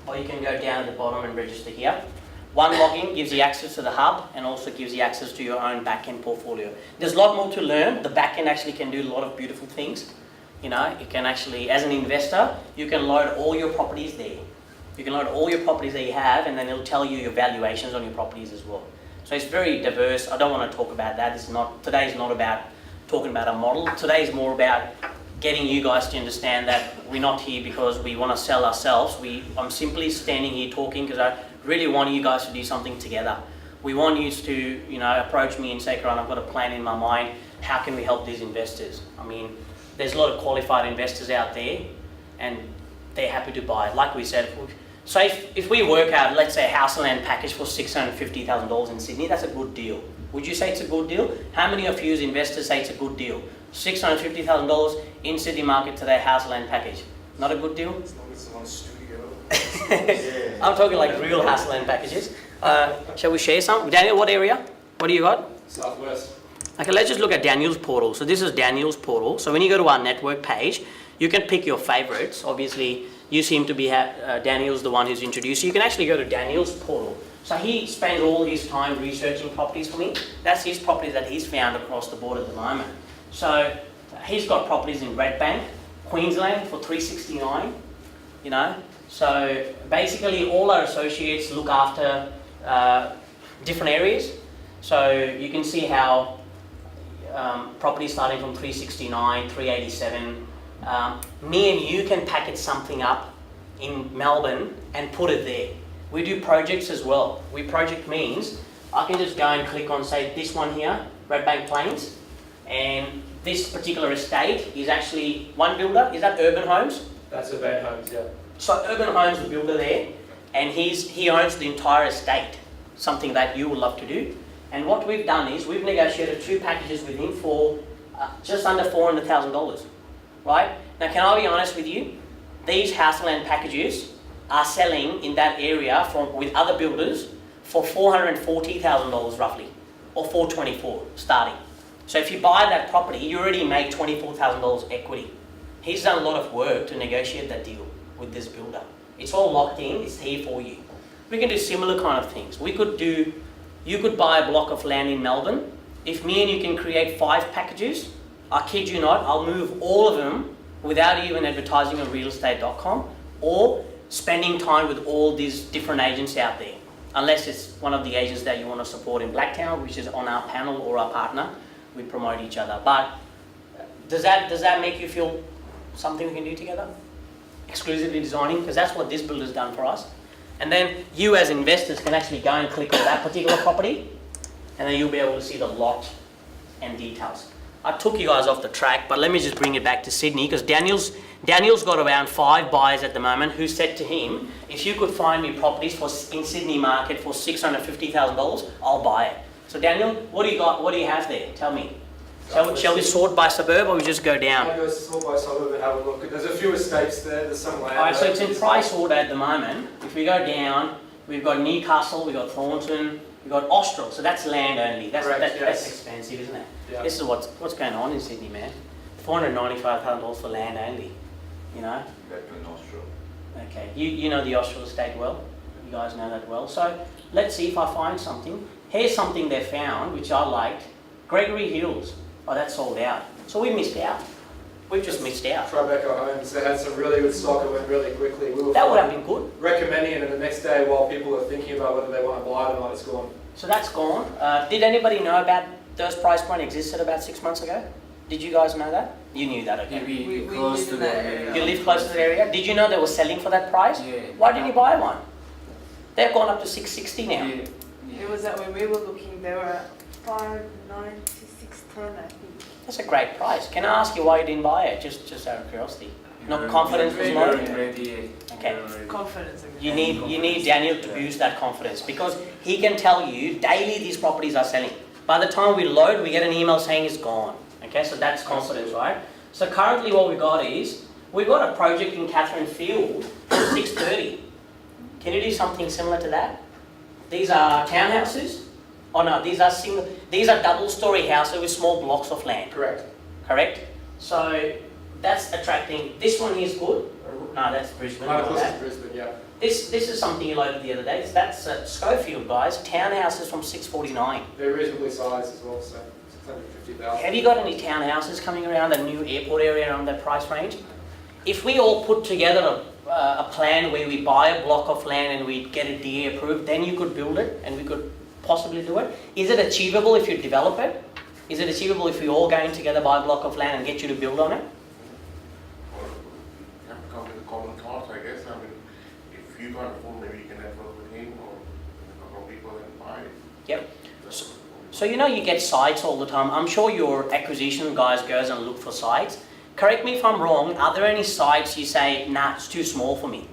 or you can go down at the bottom and register here. One login gives you access to the hub and also gives you access to your own back-end portfolio. There's a lot more to learn. The back-end actually can do a lot of beautiful things. You can actually, as an investor, you can load all your properties there. You can load all your properties that you have, and then it'll tell you your valuations on your properties as well. So it's very diverse. I don't want to talk about that. Today is not about talking about a model. Today is more about getting you guys to understand that we're not here because we want to sell ourselves. I'm simply standing here talking because I really want you guys to do something together. We want you to, approach me and say, Karan, I've got a plan in my mind. How can we help these investors? I mean, there's a lot of qualified investors out there, and they're happy to buy it. Like we said, so if we work out, let's say, a house and land package for $650,000 in Sydney, that's a good deal. Would you say it's a good deal? How many of you as investors say it's a good deal? $650,000 in Sydney market today, house and land package. Not a good deal? As long as it's on studio. I'm talking like real house and land packages. Shall we share some? Daniel, what area? What do you got? Southwest. Okay, let's just look at Daniel's portal. So this is Daniel's portal. So when you go to our network page, you can pick your favorites. Obviously, you seem to be, Daniel's the one who's introduced you. You can actually go to Daniel's portal. So he spends all his time researching properties for me. That's his properties that he's found across the board at the moment. So he's got properties in Redbank, Queensland for $369, So basically all our associates look after different areas. So you can see how properties starting from $369, $387. Me and you can package something up in Melbourne and put it there. We do projects as well. Project means I can just go and click on, say, this one here, Redbank Plains, and this particular estate is actually one builder. Is that Urban Homes? That's Urban Homes, yeah. So Urban Homes, the builder there, and he owns the entire estate, something that you would love to do. And what we've done is we've negotiated 2 packages with him for just under $400,000, right? Now, can I be honest with you? These house and land packages are selling in that area with other builders for $440,000 roughly, or $424 starting. So if you buy that property, you already make $24,000 equity. He's done a lot of work to negotiate that deal with this builder. It's all locked in, it's here for you. We can do similar kind of things. We could do, You could buy a block of land in Melbourne. If me and you can create 5 packages, I kid you not, I'll move all of them without even advertising on realestate.com or spending time with all these different agents out there. Unless it's one of the agents that you want to support in Blacktown, which is on our panel or our partner, we promote each other. But does that make you feel something we can do together? Exclusively designing, because that's what this builder's done for us. And then you as investors can actually go and click on that particular property, and then you'll be able to see the lot and details. I took you guys off the track, but let me just bring it back to Sydney, because Daniel's got around 5 buyers at the moment who said to him, if you could find me properties in Sydney market for $650,000, I'll buy it. So Daniel, what do you got? What do you have there? Tell me. Shall we sort by suburb or we just go down? I'll go sort by suburb and have a look. There's a few estates there, there's some land. Alright, so it's in price order at the moment. If we go down, we've got Newcastle, we've got Thornton, we've got Austral, so that's land only. That's expensive, isn't it? Yeah. This is what's going on in Sydney, man. $495,000 for land only, you know? Back to Nostro. Okay, you know the Austral estate well. You guys know that well. So let's see if I find something. Here's something they found, which I liked. Gregory Hills. Oh, that's sold out. So we missed out. We've just missed out. Tribeca Homes, they had some really good stock that went really quickly. We were That would have been good. recommending it, and the next day while people are thinking about whether they want to buy it or not, it's gone. So that's gone. Did anybody know about those price point existed about 6 months ago? Did you guys know that? You knew that, okay. We We close live to in the that area. area. You live close to the area. Did you know they were selling for that price? Yeah. Why didn't you buy one? They've gone up to 660 now. Yeah. It was that when we were looking, they were at 590, 610, I think. That's a great price. Can I ask you why you didn't buy it? Just out of curiosity. No confidence was not. Ready. Okay. Confidence in You need Daniel to boost that confidence, because he can tell you daily these properties are selling. By the time we load, we get an email saying it's gone. Okay, so that's confidence, right? So currently what we got is, we've got a project in Catherine Field for 630. Can you do something similar to that? These are townhouses. Oh no, these are double-story houses with small blocks of land. Correct. Correct? So that's attracting. This one here is good. No, that's Brisbane. Of course, Not it's that. Brisbane, yeah. This is something you loaded the other day. That's Schofield, guys. Townhouses from 649. They're reasonably sized as well, so 650,000. Have you got any townhouses coming around the new airport area around that price range? If we all put together a plan where we buy a block of land and we get a DA approved, then you could build it and we could possibly do it. Is it achievable if you develop it? Is it achievable if we all going together buy a block of land and get you to build on it? Or you have to come with common thoughts, I guess. I mean, if you can't afford, maybe you can network with him or a couple of people and buy it. Yep. So you know you get sites all the time. I'm sure your acquisition guys goes and look for sites. Correct me if I'm wrong, are there any sites you say, nah, it's too small for me?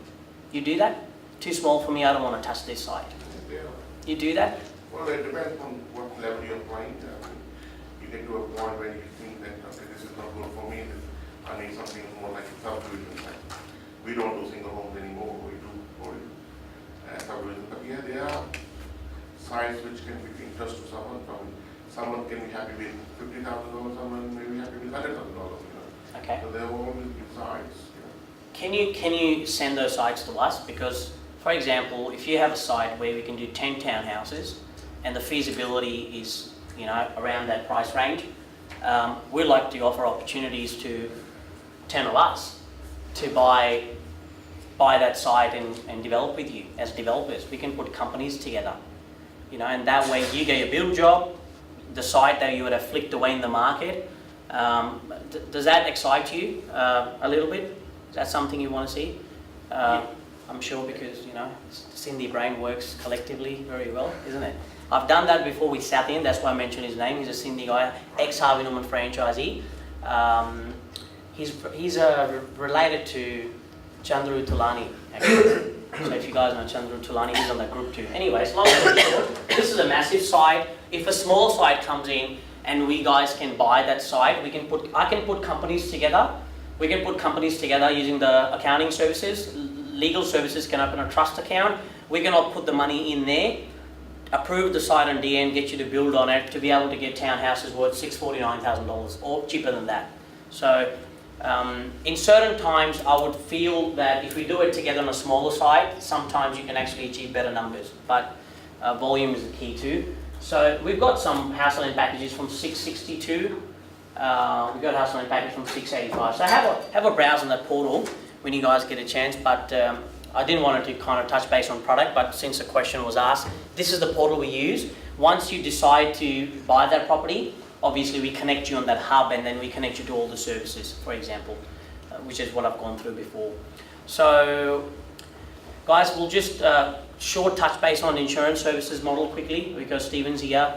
You do that? Too small for me, I don't want to touch this site. Yeah. You do that? Well, it depends on what level you're applying. You get to a point where you think that, okay, this is not good for me, I need something more like a subdivision. We don't do single homes anymore, we do for subdivision. But yeah, there are sites which can be of interest to someone. Someone can be happy with $50,000, someone may be happy with $100,000. Okay. So there will always be sites. Can you send those sites to us? Because, for example, if you have a site where we can do 10 townhouses and the feasibility is, you know, around that price range, we like to offer opportunities to 10 of us to buy that site and develop with you as developers. We can put companies together, you know, and that way you get your build job, the site that you would have flicked away in the market. Does that excite you a little bit? Is that something you want to see? I'm sure, because, you know, Cindy brain works collectively very well, isn't it? I've done that before with South End, that's why I mentioned his name. He's a Cindy guy, ex-Harvey Norman franchisee. He's related to Chandru Tulani, actually. So if you guys know Chandru Tulani, he's on that group too. Anyways, long story short, this is a massive site. If a small site comes in and we guys can buy that site, I can put companies together. We can put companies together using the accounting services. Legal services can open a trust account. We can all put the money in there, approve the site on DN, get you to build on it to be able to get townhouses worth $649,000 or cheaper than that. So in certain times, I would feel that if we do it together on a smaller site, sometimes you can actually achieve better numbers. But volume is the key too. So we've got some household name packages from 662. We've got a household name package from 685. So have a browse on that portal when you guys get a chance. But I didn't want to kind of touch base on product, but since the question was asked, this is the portal we use. Once you decide to buy that property, obviously we connect you on that hub, and then we connect you to all the services, for example, which is what I've gone through before. So guys, we'll just short touch base on insurance services model quickly because Stephen's here.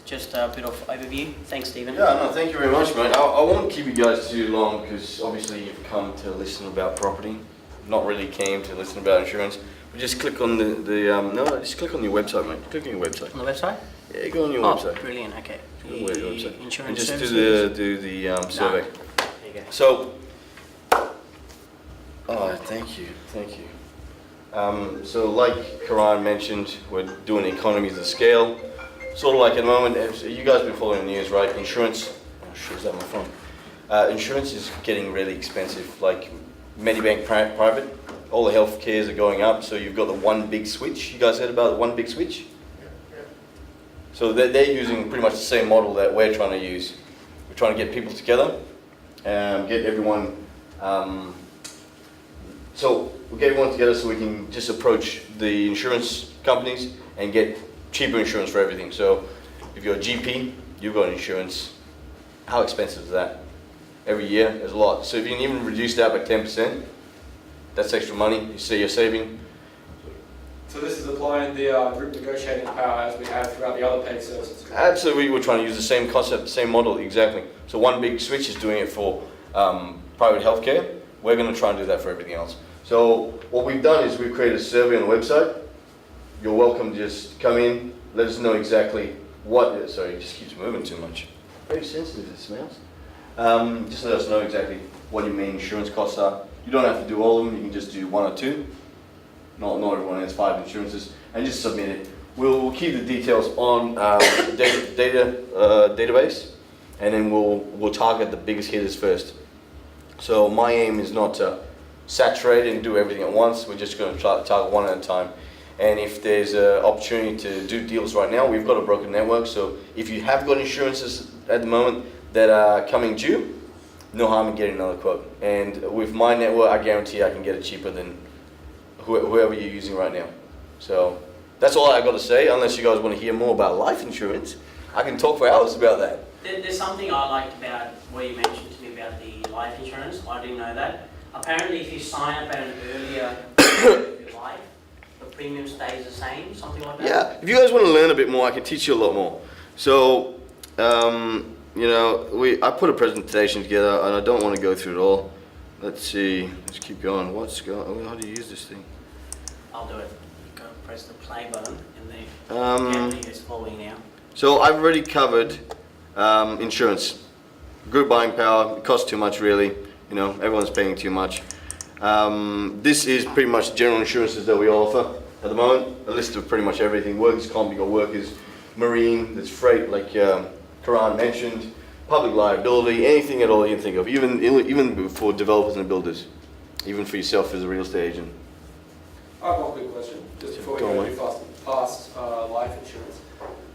Just a bit of overview. Thanks, Stephen. Yeah, no, thank you very much, mate. I won't keep you guys too long because obviously you've come to listen about property. Not really came to listen about insurance. But just click on just click on your website, mate. Click on your website. On the website? Yeah, go on your website. Brilliant. Okay. Go on your website. Insurance and just services. do the survey. There you go. So, thank you. So like Karan mentioned, we're doing economies of scale. Sort of like at the moment, you guys have been following the news, right? Insurance, is that my phone? Insurance is getting really expensive, like Medibank private, all the health cares are going up, so you've got the one big switch. You guys heard about the one big switch? Yeah. So they're using pretty much the same model that we're trying to use. We're trying to get people together, get everyone, so we'll get everyone together so we can just approach the insurance companies and get cheaper insurance for everything. So if you're a GP, you've got insurance. How expensive is that? Every year, there's a lot. So if you can even reduce that by 10%, that's extra money. You see you're saving. So this is applying the group negotiating power as we have throughout the other paid services? Absolutely, we're trying to use the same concept, the same model, exactly. So one big switch is doing it for private healthcare. We're going to try and do that for everything else. So what we've done is we've created a survey on the website. You're welcome to just come in, let us know exactly what, sorry, it just keeps moving too much. Very sensitive, it smells. Just let us know exactly what your main insurance costs are. You don't have to do all of them, you can just do one or two. Not everyone has 5 insurances, and just submit it. We'll keep the details on database, and then we'll target the biggest hitters first. So my aim is not to saturate and do everything at once. We're just going to target one at a time. And if there's an opportunity to do deals right now, we've got a broker network. So if you have got insurances at the moment that are coming due, no harm in getting another quote. And with my network, I guarantee I can get it cheaper than whoever you're using right now. So that's all I got to say. Unless you guys want to hear more about life insurance, I can talk for hours about that. There's something I liked about what you mentioned to me about the life insurance. I didn't know that. Apparently, if you sign up at an earlier of your life, the premium stays the same, something like that? Yeah, if you guys want to learn a bit more, I can teach you a lot more. So, you know, I put a presentation together, and I don't want to go through it all. Let's see, let's keep going. How do you use this thing? I'll do it. Go press the play button, and then it's following now. So I've already covered insurance. Group buying power, it costs too much really. You know, everyone's paying too much. This is pretty much general insurances that we offer at the moment. A list of pretty much everything. Workers' comp, you got workers, marine, there's freight like Karan mentioned, public liability, anything at all you can think of, even for developers and builders, even for yourself as a real estate agent. I have one quick question, just before we go too past life insurance.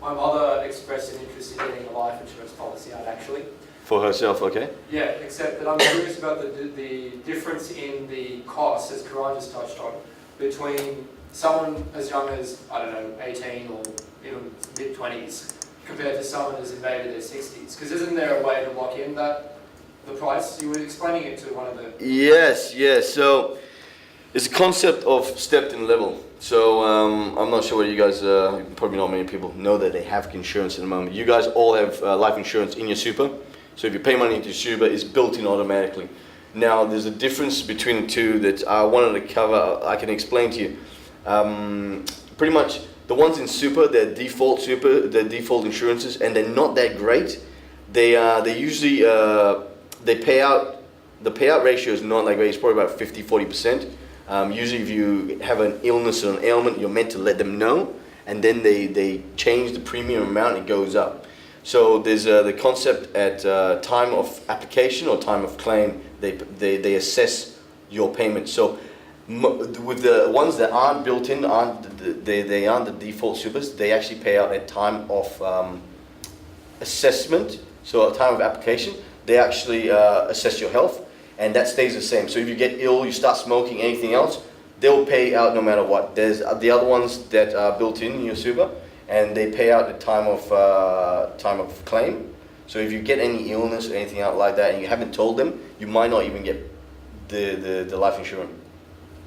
My mother expressed an interest in getting a life insurance policy out actually. For herself, okay? Yeah, except that I'm curious about the difference in the cost, as Karan just touched on, between someone as young as, I don't know, 18 or even mid-20s, compared to someone who's in maybe their 60s. Because isn't there a way to lock in the price? You were explaining it to one of the... Yes. So it's a concept of stepped in level. So I'm not sure whether you guys, probably not many people know that they have insurance at the moment. You guys all have life insurance in your super. So if you pay money into your super, it's built in automatically. Now there's a difference between the two that I wanted to cover. I can explain to you. Pretty much the ones in super, they're default insurances, and they're not that great. They usually they pay out. The payout ratio is not that great. It's probably about 50-40%. Usually if you have an illness or an ailment, you're meant to let them know, and then they change the premium amount, it goes up. So there's the concept at time of application or time of claim, they assess your payment. So With the ones that aren't built in, they aren't the default supers, they actually pay out at time of assessment, so at time of application, they actually assess your health, and that stays the same. So if you get ill, you start smoking, anything else, they'll pay out no matter what. There's the other ones that are built in your super, and they pay out at time of claim. So if you get any illness or anything out like that, and you haven't told them, you might not even get the life insurance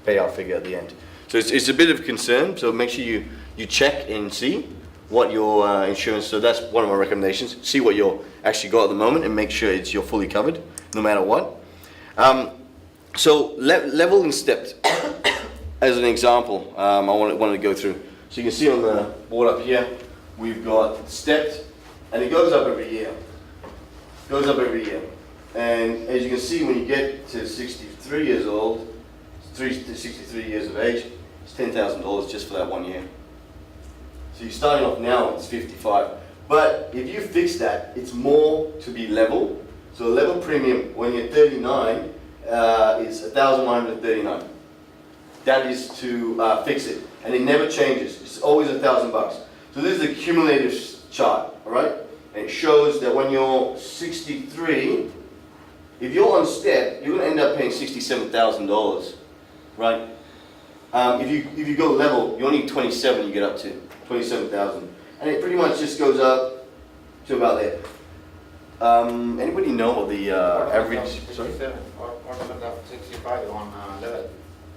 payout figure at the end. So it's a bit of concern, so make sure you check and see what your insurance, so that's one of my recommendations, see what you're actually got at the moment and make sure you're fully covered, no matter what. So level and stepped, as an example, I wanted to go through. So you can see on the board up here, we've got stepped, and it goes up every year. Goes up every year. And as you can see, when you get to 63 years old, 63 years of age, it's $10,000 just for that 1 year. So you're starting off now, it's 55. But if you fix that, it's more to be level. So a level premium when you're 39 is $1,139. That is to fix it, and it never changes. It's always $1,000. So this is a cumulative chart, all right? And it shows that when you're 63, if you're on step, you're going to end up paying $67,000. Right? If you go level, you only need 27. You get up to 27,000, and it pretty much just goes up to about there. Anybody know what the average? Sorry. What about the 65 on level?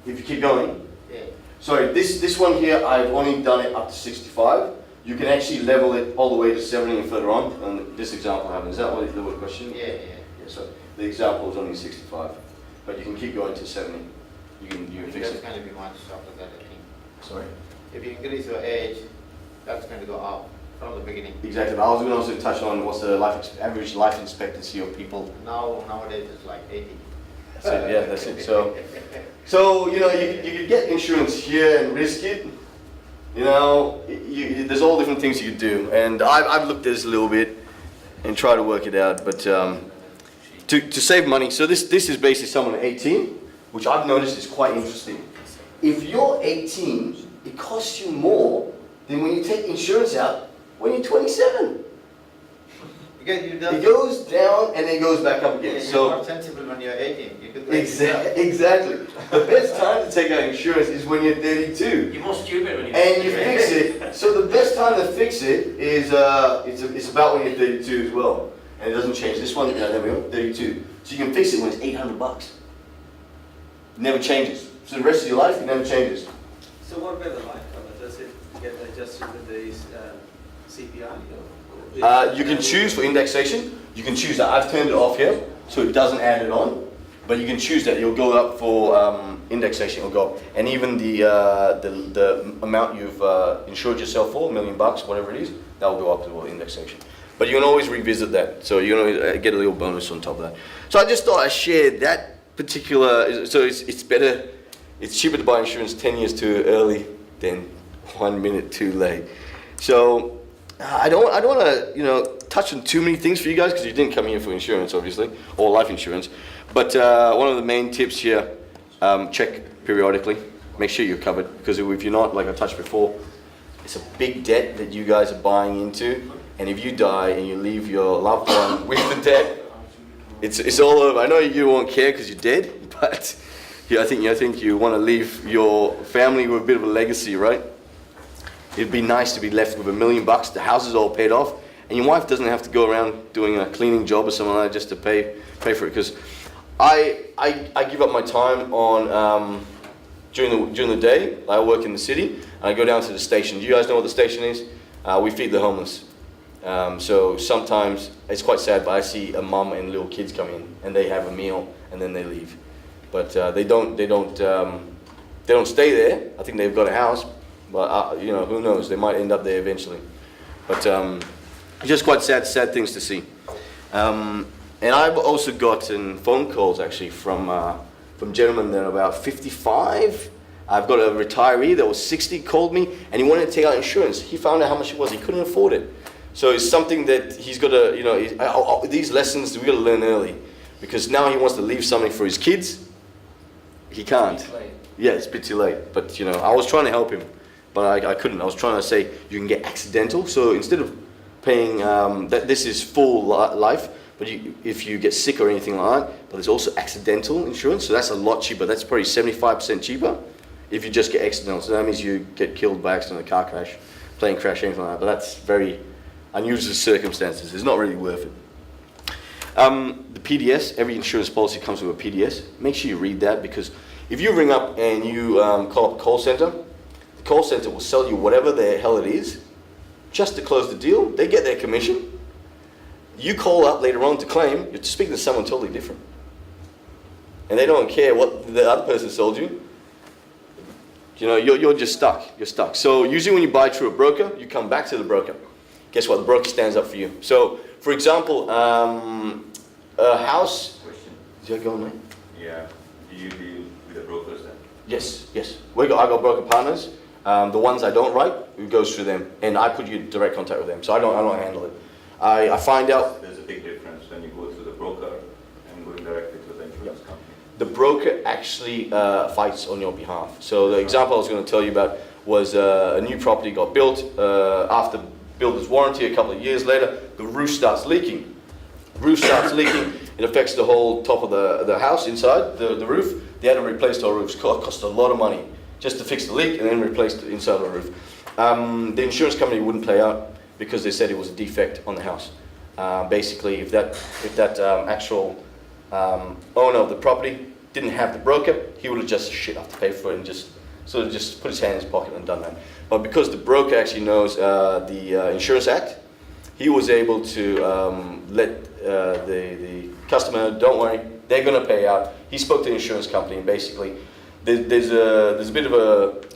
If you keep going. Yeah. Sorry, this one here, I've only done it up to 65. You can actually level it all the way to 70 and further on. And this example happens. Is that what the question? Yeah. So the example is only 65, but you can keep going to 70. You can fix That's it. going to be much after that, I think. Sorry? If you increase your age, that's going to go up from the beginning. Exactly. I was going to also touch on what's the average life expectancy of people. Nowadays it's like 80. That's it. Yeah, that's it. So you know, you could get insurance here and risk it. You know, there's all different things you could do, and I've looked at this a little bit and tried to work it out. But to save money, so this is basically someone at 18. Which I've noticed is quite interesting. If you're 18, it costs you more than when you take insurance out when you're 27. It goes down and then it goes back up again. Yeah, so you're more sensible when you're 18. You could exactly. The best time to take out insurance is when you're 32. You're more stupid when you're and you fix it. So the best time to fix it is it's about when you're 32 as well, and it doesn't change. This one, there we go, 32. So you can fix it when it's $800. Never changes. So the rest of your life, it never changes. So what about the life cover? Does it get adjusted with the CPI? You can choose for indexation. You can choose that. I've turned it off here, so it doesn't add it on. But you can choose that. It'll go up for indexation. It'll go up, and even the amount you've insured yourself for, $1 million, whatever it is, that will go up to indexation. But you can always revisit that. So you're gonna get a little bonus on top of that. So I just thought I'd share that particular. So it's better. It's cheaper to buy insurance 10 years too early than 1 minute too late. So I don't want to touch on too many things for you guys because you didn't come here for insurance, obviously, or life insurance. But one of the main tips here: check periodically. Make sure you're covered, because if you're not, like I touched before, it's a big debt that you guys are buying into. And if you die and you leave your loved one with the debt, it's all over. I know you won't care because you're dead, but I think you want to leave your family with a bit of a legacy, right? It'd be nice to be left with $1 million. The house is all paid off, and your wife doesn't have to go around doing a cleaning job or something like that just to pay for it. Because I give up my time on during the day. I work in the city, and I go down to the station. Do you guys know what the station is? We feed the homeless. So sometimes it's quite sad, but I see a mum and little kids come in and they have a meal and then they leave. But they don't stay there. I think they've got a house, but who knows? They might end up there eventually. But it's just quite sad things to see. And I've also gotten phone calls actually from gentlemen that are about 55. I've got a retiree that was 60, called me, and he wanted to take out insurance. He found out how much it was. He couldn't afford it. So it's something that he's got to, these lessons we got to learn early, because now he wants to leave something for his kids. He can't. Yeah, it's a bit too late. But I was trying to help him, but I couldn't. I was trying to say you can get accidental. So instead of paying, this is full life, but if you get sick or anything like that, but there's also accidental insurance. So that's a lot cheaper. That's probably 75% cheaper if you just get accidental. So that means you get killed by accident, a car crash, plane crash, anything like that. But that's very unusual circumstances. It's not really worth it. The PDS, every insurance policy comes with a PDS. Make sure you read that, because if you ring up and you call up a call center, the call center will sell you whatever the hell it is just to close the deal. They get their commission. You call up later on to claim, you're speaking to someone totally different. And they don't care what the other person sold you. You're just stuck. You're stuck. So usually when you buy through a broker, you come back to the broker. Guess what? The broker stands up for you. So, for example, a house. Question. Did you go on, mate? Yeah. Do you deal with the brokers then? Yes. I got broker partners. The ones I don't write, it goes through them, and I put you in direct contact with them. So I don't handle it. I find out. There's a big difference when you go through the broker and going directly to the insurance company. The broker actually fights on your behalf. So the example I was going to tell you about was a new property got built. After builder's warranty, a couple of years later, the roof starts leaking. It affects the whole top of the house inside, the roof. They had to replace the whole roof. It cost a lot of money just to fix the leak and then replace the inside of the roof. The insurance company wouldn't pay out because they said it was a defect on the house. Basically, if that actual owner of the property didn't have the broker, he would have just shit off to pay for it and just put his hand in his pocket and done that. But because the broker actually knows the Insurance Act, he was able to let the customer, don't worry, they're going to pay out. He spoke to the insurance company, and basically there's a bit of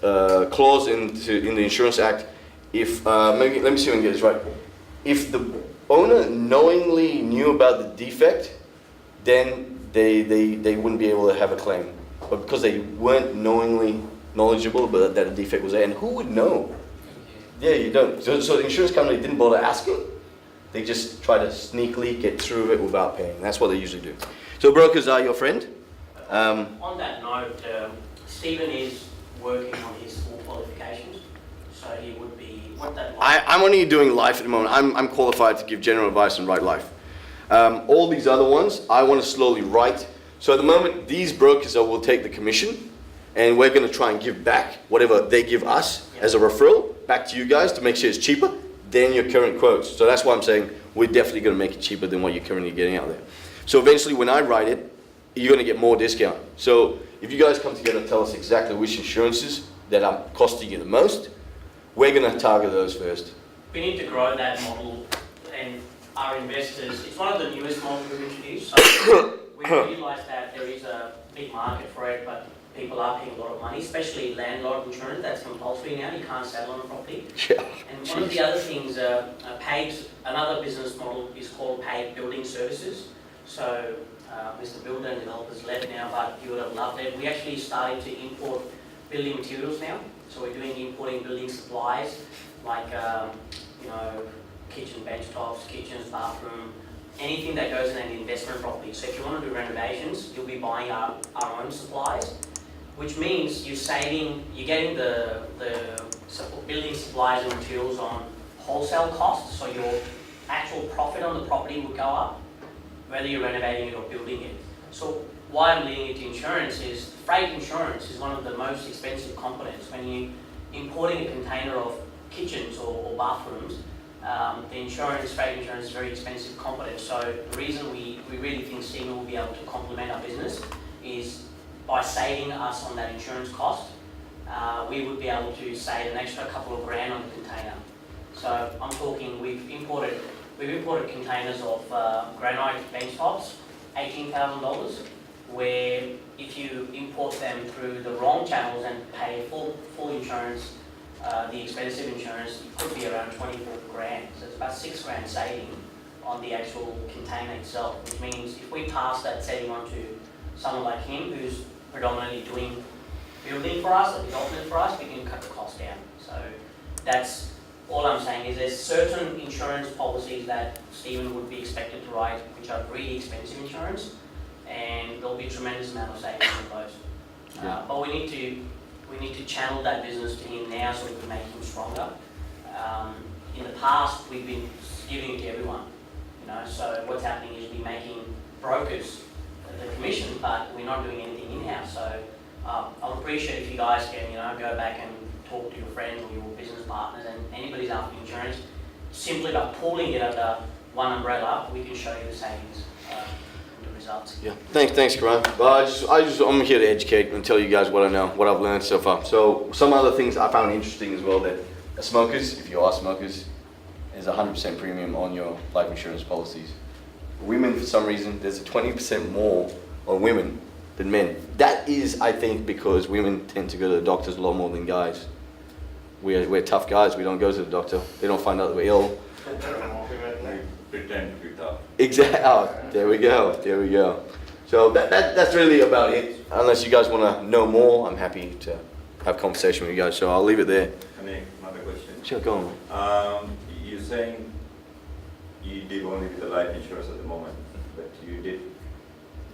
a clause in the Insurance Act. If maybe, let me see if I can get this right. If the owner knowingly knew about the defect, then they wouldn't be able to have a claim. But because they weren't knowledgeable about that a defect was there, and who would know? Yeah, you don't. So the insurance company didn't bother asking. They just try to sneakily get through it without paying. That's what they usually do. So brokers are your friend. On that note, Stephen is working on his full qualifications, so he would be. I'm only doing life at the moment. I'm qualified to give general advice and write life. All these other ones, I want to slowly write. So at the moment, these brokers will take the commission, and we're going to try and give back whatever they give us as a referral back to you guys to make sure it's cheaper than your current quotes. So that's why I'm saying we're definitely going to make it cheaper than what you're currently getting out there. So eventually, when I write it, you're going to get more discount. So if you guys come together and tell us exactly which insurances that are costing you the most, we're going to target those first. We need to grow that model, and our investors, it's one of the newest models we've introduced. So we realise that there is a big market for it, but people are paying a lot of money, especially landlord insurance. That's compulsory now. You can't sell on a property. Yeah. And one of the other things, PAIG's, another business model is called PAIG Building Services. So Mr. Builder and developers left now, but you would have loved it. We actually started to import building materials now. So we're importing building supplies like kitchen bench tops, kitchens, bathroom, anything that goes in an investment property. So if you want to do renovations, you'll be buying our own supplies, which means you're getting the building supplies and materials on wholesale costs, so your actual profit on the property will go up, whether you're renovating it or building it. So why I'm leading it to insurance is freight insurance is one of the most expensive components. When you're importing a container of kitchens or bathrooms, the freight insurance is a very expensive component. So the reason we really think Stephen will be able to complement our business is by saving us on that insurance cost, we would be able to save an extra couple of grand on the container. So I'm talking, we've imported containers of granite bench tops, $18,000, where if you import them through the wrong channels and pay full insurance, the expensive insurance, it could be around 24 grand. So it's about 6 grand saving on the actual container itself, which means if we pass that saving on to someone like him who's predominantly doing building for us or development for us, we can cut the cost down. So that's all I'm saying is there's certain insurance policies that Stephen would be expected to write, which are really expensive insurance, and there'll be a tremendous amount of savings on those. Yeah. But we need to channel that business to him now so we can make him stronger. In the past, we've been giving it to everyone, so what's happening is we're making brokers the commission, but we're not doing anything in-house. So I'll appreciate if you guys can, go back and talk to your friends or your business partners and anybody's after insurance. Simply by pooling it under one umbrella, we can show you the savings, the results. Yeah, thanks, Karan. Well, I'm here to educate and tell you guys what I know, what I've learned so far. So some other things I found interesting as well, that smokers, if you are smokers, there's 100% premium on your life insurance policies. Women, for some reason, there's a 20% more on women than men. That is, I think, because women tend to go to the doctors a lot more than guys. We're tough guys. We don't go to the doctor. They don't find out that we're ill. Pretend to be tough. Exactly. Oh, there we go. So that's really about it. Unless you guys want to know more, I'm happy to have a conversation with you guys. So I'll leave it there. Another question. Sure, go on. You're saying you deal only with the life insurance at the moment, but you did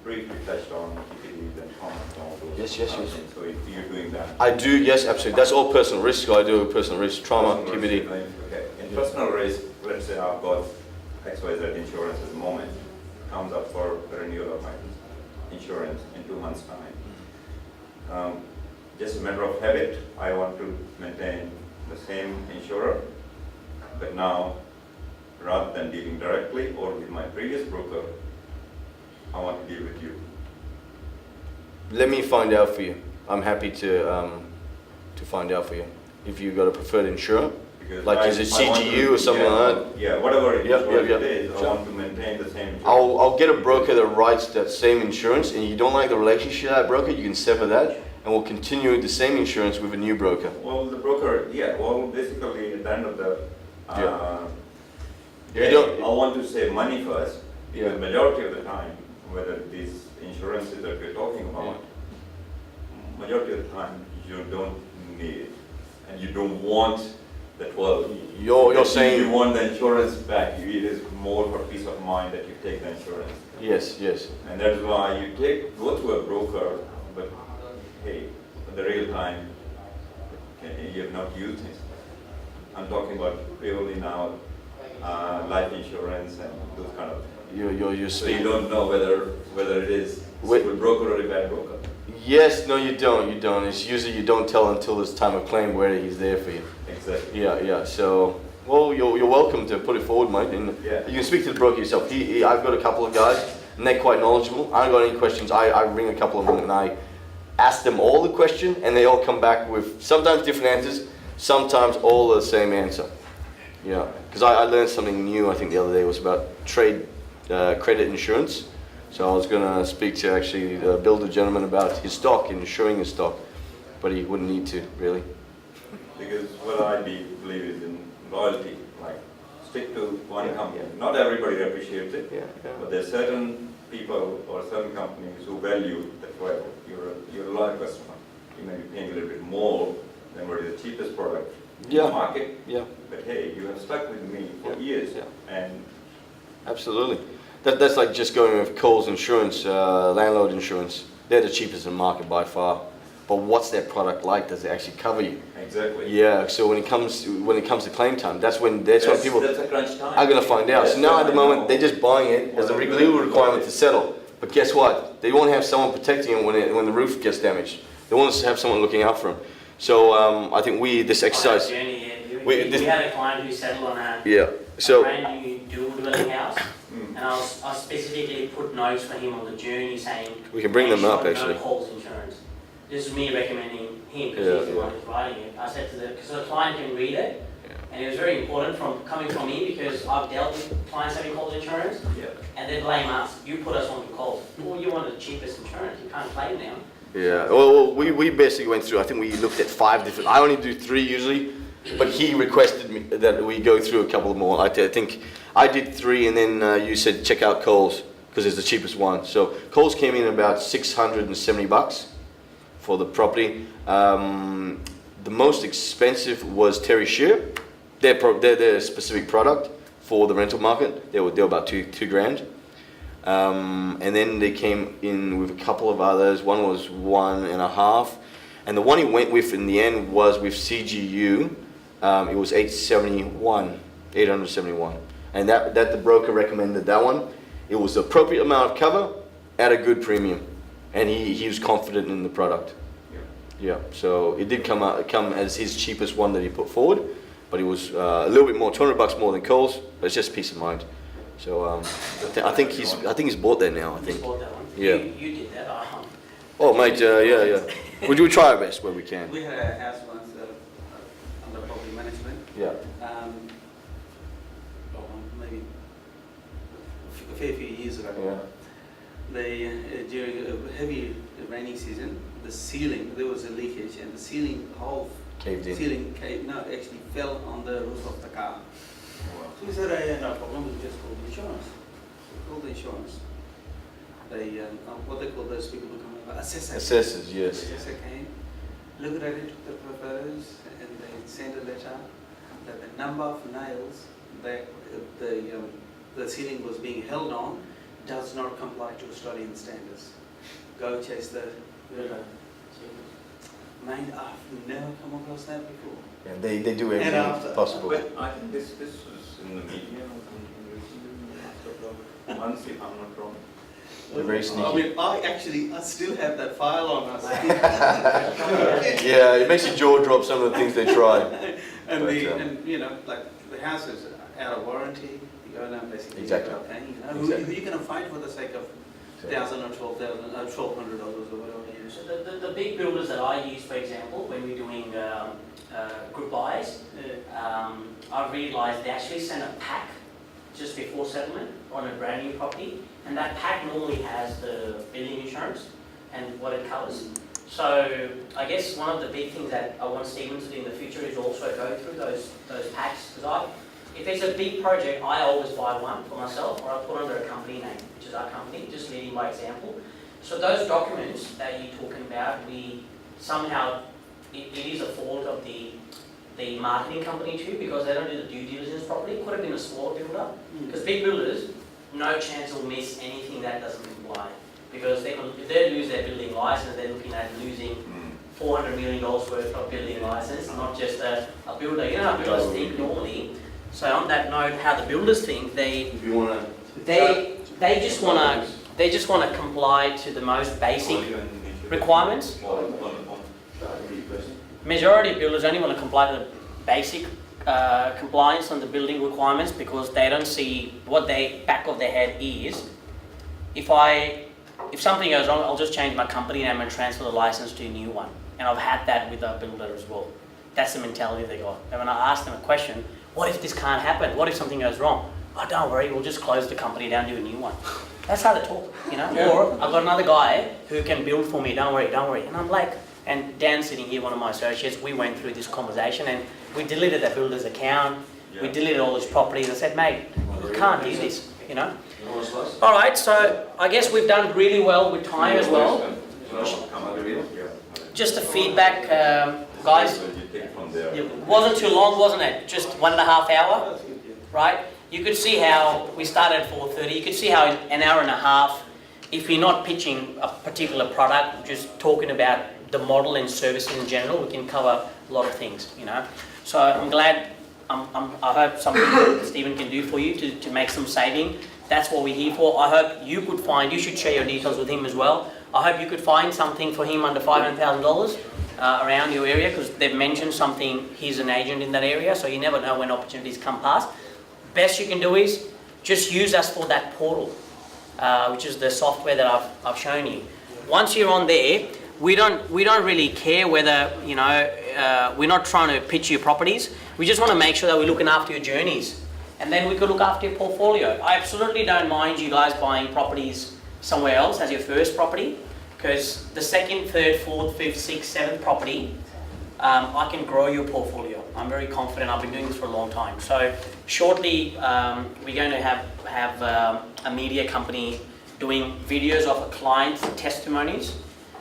briefly touched on TPDs and comments and all those. Yes. Things. So if you're doing that. I do, yes, absolutely. That's all personal risk. So I do personal risk, trauma, TPD. Okay. In personal risk, let's say I've got XYZ insurance at the moment, comes up for the renewal of my insurance in 2 months' time. Just a matter of habit, I want to maintain the same insurer, but now, rather than dealing directly or with my previous broker, I want to deal with you. Let me find out for you. I'm happy to find out for you. If you got a preferred insurer, Because like is it CGU or something like that? Yeah, whatever it is, I Sure. want to maintain the same insurance. I'll get a broker that writes that same insurance, and you don't like the relationship with that broker, you can sever that, and we'll continue the same insurance with a new broker. Well, the broker, basically at the end of the You don't- I want to save money first, because Yeah. majority of the time, whether these insurances that we're talking about, majority of the time you don't need it, and you don't want that. Well, You're saying you want the insurance back. It is more for peace of mind that you take the insurance. yes. And that is why you go to a broker, but hey, at the real time, you have not used it. I'm talking about purely now life insurance and those kind of things. You're So you don't know whether it is a good broker or a bad broker. Yes, no, you don't. It's usually you don't tell until it's time of claim whether he's there for you. Exactly. Yeah. So, well, you're welcome to put it forward, mate. And you can speak to the broker yourself. I've got a couple of guys, and they're quite knowledgeable. I don't got any questions. I ring a couple of them and I ask them all the question, and they all come back with sometimes different answers, sometimes all the same answer. Yeah, because I learned something new. I think the other day was about credit insurance. So I was going to speak to actually the builder gentleman about his stock, insuring his stock, but he wouldn't need to, really. Because what I believe is in loyalty, like stick to one company. Not everybody appreciates it, but there are certain people or certain companies who value that, well, you're a loyal customer. You may be paying a little bit more than what is the cheapest product in the market, but hey, you have stuck with me for years. And absolutely. That's like just going with Coles Insurance, landlord insurance. They're the cheapest in the market by far. But what's their product like? Does it actually cover you? Exactly. Yeah. So when it comes to claim time, that's when people that's a crunch time. are going to find out. So now at the moment they're just buying it as a legal requirement to settle. But guess what? They won't have someone protecting them when the roof gets damaged. They want to have someone looking out for them. So I think this exercise. We had a client who settled on a brand new dual dwelling house. And I specifically put notes for him on the journey saying, we can bring them up no actually. Coles Insurance. This is me recommending him because he's the one who's writing it. I said to because the client can read it, and it was very important coming from me because I've dealt with clients having Coles Insurance, and they blame us. You put us on to Coles. Well, you wanted the cheapest insurance. You can't claim now. Yeah. Well, we basically went through. I think we looked at 5 different. I only do 3 usually. But he requested me that we go through a couple more. I think I did 3, and then you said check out Coles because it's the cheapest one. So Coles came in about $670 for the property. The most expensive was Terry Shear. Their specific product for the rental market. They were about $2,000. And then they came in with a couple of others. One was 1.5, and the one he went with in the end was with CGU. It was 871, and that the broker recommended that one. It was the appropriate amount of cover at a good premium, and he was confident in the product. Yeah, so it did come as his cheapest one that he put forward, but it was a little bit more, $200 more than Coles, but it's just peace of mind. So I think he's bought that now. I think. Bought that one. Yeah. You did that. Oh, mate, yeah. We do try our best where we can. We had a house once under property management. Yeah. Maybe a fair few years ago. Yeah. They during a heavy rainy season, the ceiling, there was a leakage, and the ceiling, the whole Caved in. ceiling actually fell on the roof of the car. So we said, no problem, we'll just call the insurance. We called the insurance. They, what they call those people who come over, assessors. Assessors, yes. Assessor came, looked at it, took the photos, and they sent a letter that the number of nails that the ceiling was being held on does not comply to Australian standards. Go chase the builder. Mate, I've never come across that before. And they do everything possible. But I think this was in the media or something, a couple of months, if I'm not wrong. They're very sneaky. I mean, I still have that file on us. Yeah, it makes your jaw drop some of the things they try. And But, and you know, like the house is out of warranty. You go down basically. Exactly. Paying, you know, Exactly. who are you going to find for the sake of $1,000 or $1,200 or whatever you use? So the big builders that I use, for example, when we're doing group buys, I realised they actually send a pack just before settlement on a brand new property, and that pack normally has the building insurance and what it covers. So I guess one of the big things that I want Stephen to do in the future is also go through those packs, because if it's a big project, I always buy one for myself, or I put under a company name, which is our company, just leading by example. So those documents that you're talking about, we somehow, it is a fault of the marketing company too, because they don't do the due diligence properly. It could have been a smaller builder, because big builders, no chance will miss anything that doesn't comply. Because if they lose their building license, they're looking at losing $400 million worth of building license, not just a builder. You know how builders think normally. So on that note, how the builders think, they just want to comply to the most basic requirements. Majority of builders only want to comply to the basic compliance on the building requirements, because they don't see what they back of their head is. If something goes wrong, I'll just change my company name and transfer the license to a new one. And I've had that with a builder as well. That's the mentality they got. And when I ask them a question, what if this can't happen? What if something goes wrong? Oh, don't worry, we'll just close the company down, do a new one. That's how they talk, you know? Yeah. Or I've got another guy who can build for me, don't worry. And I'm like, and Dan's sitting here, one of my associates, we went through this conversation and we deleted that builder's account, we deleted all his properties. I said, mate, you can't do this, you know? All right, so I guess we've done really well with time as well. Just the feedback, guys. It wasn't too long, wasn't it? Just 1.5 hours, right? You could see how we started at 4:30. You could see how in an hour and a half, if you're not pitching a particular product, just talking about the model and services in general, we can cover a lot of things, you know. So I'm glad. I hope something Stephen can do for you to make some saving. That's what we're here for. I hope you could find. You should share your details with him as well. I hope you could find something for him under $500,000 around your area, because they've mentioned something. He's an agent in that area, so you never know when opportunities come past. Best you can do is just use us for that portal, which is the software that I've shown you. Once you're on there, we don't really care whether, you know, we're not trying to pitch you properties. We just want to make sure that we're looking after your journeys, and then we could look after your portfolio. I absolutely don't mind you guys buying properties somewhere else as your first property, because the second, third, fourth, fifth, sixth, seventh property, I can grow your portfolio. I'm very confident. I've been doing this for a long time. So shortly, we're going to have a media company doing videos of client testimonies.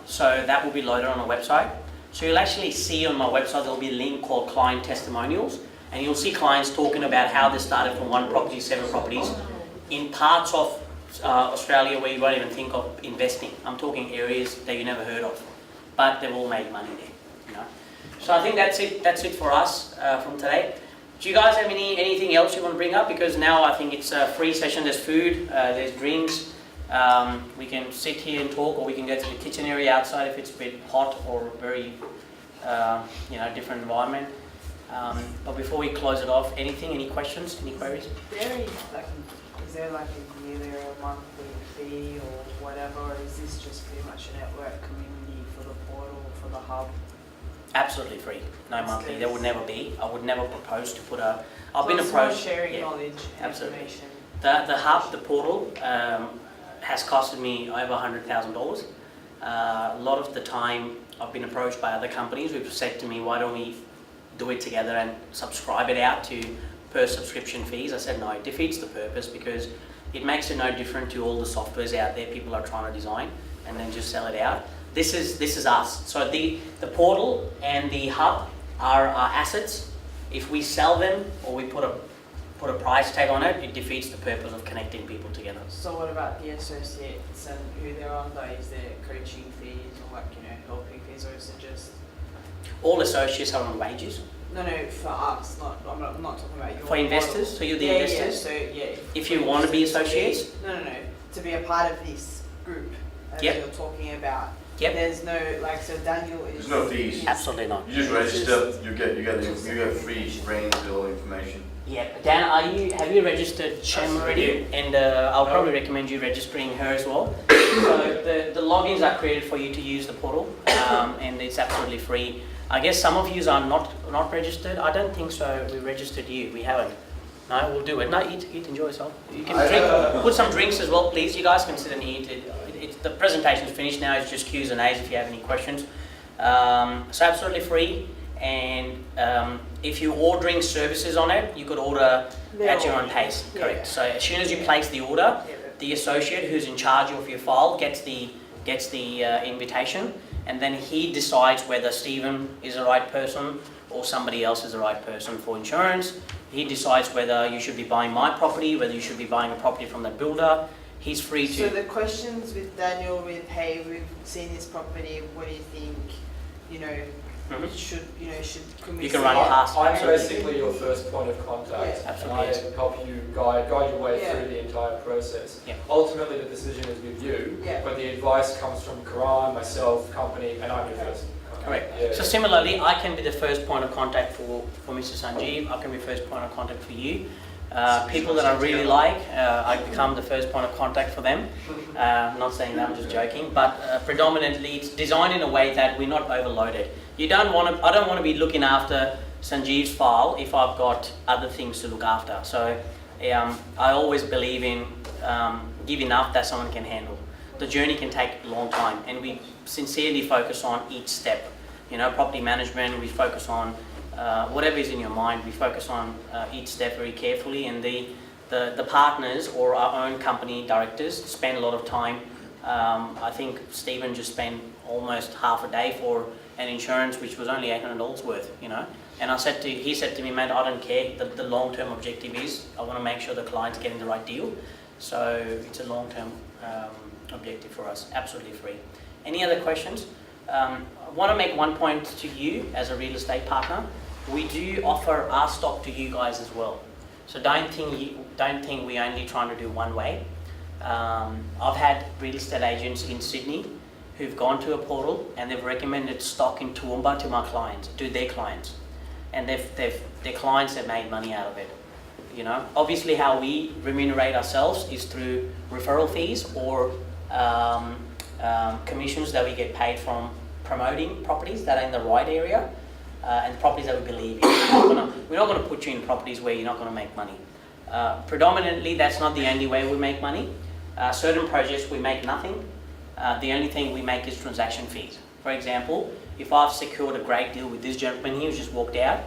So that will be loaded on our website. So you'll actually see on my website, there'll be a link called Client Testimonials, and you'll see clients talking about how they started from 1 property, 7 properties, in parts of Australia where you won't even think of investing. I'm talking areas that you never heard of, but they've all made money there. You know. So I think that's it. That's it for us from today. Do you guys have anything else you want to bring up? Because now I think it's a free session. There's food, there's drinks. We can sit here and talk, or we can go to the kitchen area outside if it's a bit hot or very, different environment. But before we close it off, any questions, any queries? Is there like a yearly or a monthly fee or whatever, or is this just pretty much a network community for the portal, for the hub? Absolutely free, no monthly. There would never be. I would never propose to put a. I've So been it's approached. more sharing yeah, knowledge, absolutely. information. The hub, the portal, has costed me over $100,000. A lot of the time, I've been approached by other companies who've said to me, "Why don't we do it together and subscribe it out to per subscription fees?" I said no, it defeats the purpose because it makes it no different to all the softwares out there people are trying to design and then just sell it out. This is us. So the portal and the hub are our assets. If we sell them or we put a price tag on it, it defeats the purpose of connecting people together. So what about the associates and who they're under? Is there coaching fees or helping fees, or is it just? All associates are on wages. No, for us, I'm not talking about your For investors, model. so you're the Yeah, investors? so If you want to be associates? No, to be a part of this group, as Yep. you're talking about. Yep. There's no, so Daniel is. There's no fees. Absolutely not. You just register, you get free reign to all information. Yeah, Dan, have you registered Shem already? And I'll probably recommend you registering her as well. So the logins are created for you to use the portal, and it's absolutely free. I guess some of you are not registered. I don't think so. We registered you. We haven't. No, we'll do it. No, eat, enjoy yourself. You can drink. Put some drinks as well, please. You guys can sit and eat. The presentation's finished now. It's just Q's and A's if you have any questions. So absolutely free. And if you're ordering services on it, you could order at your own pace. Yeah. Correct. So as soon as you place the order, the associate who's in charge of your file gets the invitation, and then he decides whether Stephen is the right person or somebody else is the right person for insurance. He decides whether you should be buying my property, whether you should be buying a property from the builder. He's free to. So the questions with Daniel, hey, we've seen this property. What do you think? Should can we You can see run it? past. I'm Absolutely. basically your first point of contact, Yeah. and I Absolutely. help you guide your way Yeah. through the entire process. Yeah. Ultimately, the decision is with you, Yeah. but the advice comes from Karan, myself, company, and I'm your first. Correct. Yeah. So similarly, I can be the first point of contact for Mr. Sanjeev. I can be first point of contact for you. People that I really like, I become the first point of contact for them. Not saying that, I'm just joking. But predominantly, it's designed in a way that we're not overloaded. I don't want to be looking after Sanjeev's file if I've got other things to look after. So I always believe in give enough that someone can handle. The journey can take a long time, and we sincerely focus on each step. Property management, we focus on whatever is in your mind, we focus on each step very carefully, and the partners or our own company directors spend a lot of time. I think Stephen just spent almost half a day for an insurance which was only $800 worth, And he said to me, "Man, I don't care. The long-term objective is I want to make sure the client's getting the right deal." So it's a long-term objective for us, absolutely free. Any other questions? I want to make one point to you as a real estate partner. We do offer our stock to you guys as well. So don't think we're only trying to do one way. I've had real estate agents in Sydney who've gone to a portal and they've recommended stock in Toowoomba to their clients, and their clients have made money out of it. Obviously, how we remunerate ourselves is through referral fees or commissions that we get paid from promoting properties that are in the right area and properties that we believe in. We're not going to put you in properties where you're not going to make money. Predominantly, that's not the only way we make money. Certain projects we make nothing. The only thing we make is transaction fees. For example, if I've secured a great deal with this gentleman here who's just walked out,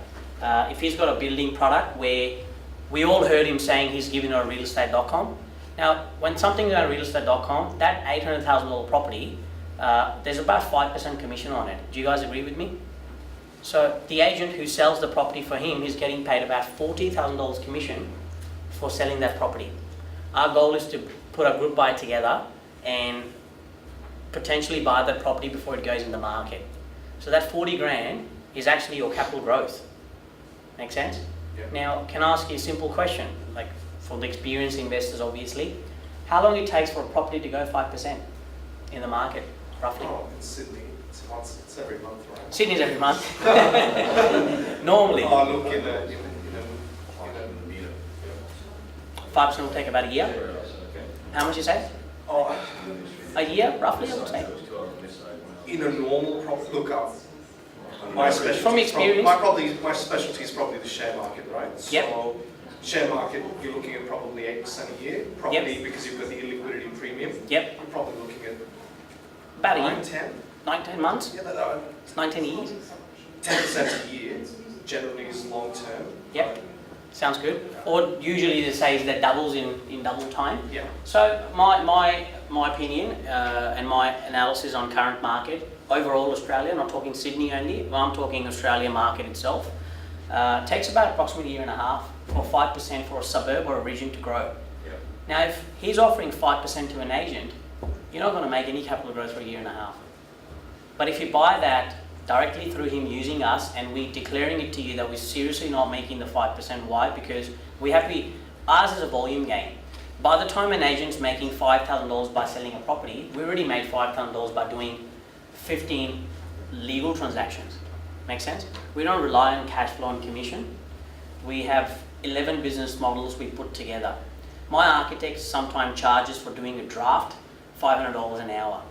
if he's got a building product where we all heard him saying he's giving it on realestate.com. Now, when something's on realestate.com, that $800,000 property, there's about 5% commission on it. Do you guys agree with me? So the agent who sells the property for him is getting paid about $40,000 commission for selling that property. Our goal is to put a group buy together and potentially buy the property before it goes in the market. So that 40 grand is actually your capital growth. Make sense? Yeah. Now, can I ask you a simple question, like for the experienced investors obviously, how long it takes for a property to go 5% in the market, roughly? Oh, in Sydney, it's every month, right? Sydney's every month. Normally. Oh, look, in a 5% will take about a year. How much you say? oh, A year, roughly, I would say. in a normal property, look up. My specialty From is experience. my specialty is probably the share market, right? Yep. So share market, you're looking at probably 8% a year. Property, because you've got the illiquidity premium. Yep. You're probably looking at About a 9, year. 10. 19 months? Yeah, that, It's 19 years. 10% a year generally is long term. Yep. Sounds good. Or usually they say that doubles in double time. Yeah. So my opinion and my analysis on current market, overall Australia, not talking Sydney only, but I'm talking Australia market itself, takes about approximately a year and a half for 5% for a suburb or a region to grow. Yeah. Now if he's offering 5% to an agent, you're not going to make any capital growth for a year and a half. But if you buy that directly through him using us and we declaring it to you that we're seriously not making the 5%, why? Because we have to be, ours is a volume game. By the time an agent's making $5,000 by selling a property, we already made $5,000 by doing 15 legal transactions. Make sense? We don't rely on cash flow and commission. We have 11 business models we put together. My architect sometimes charges for doing a draft $500 an hour.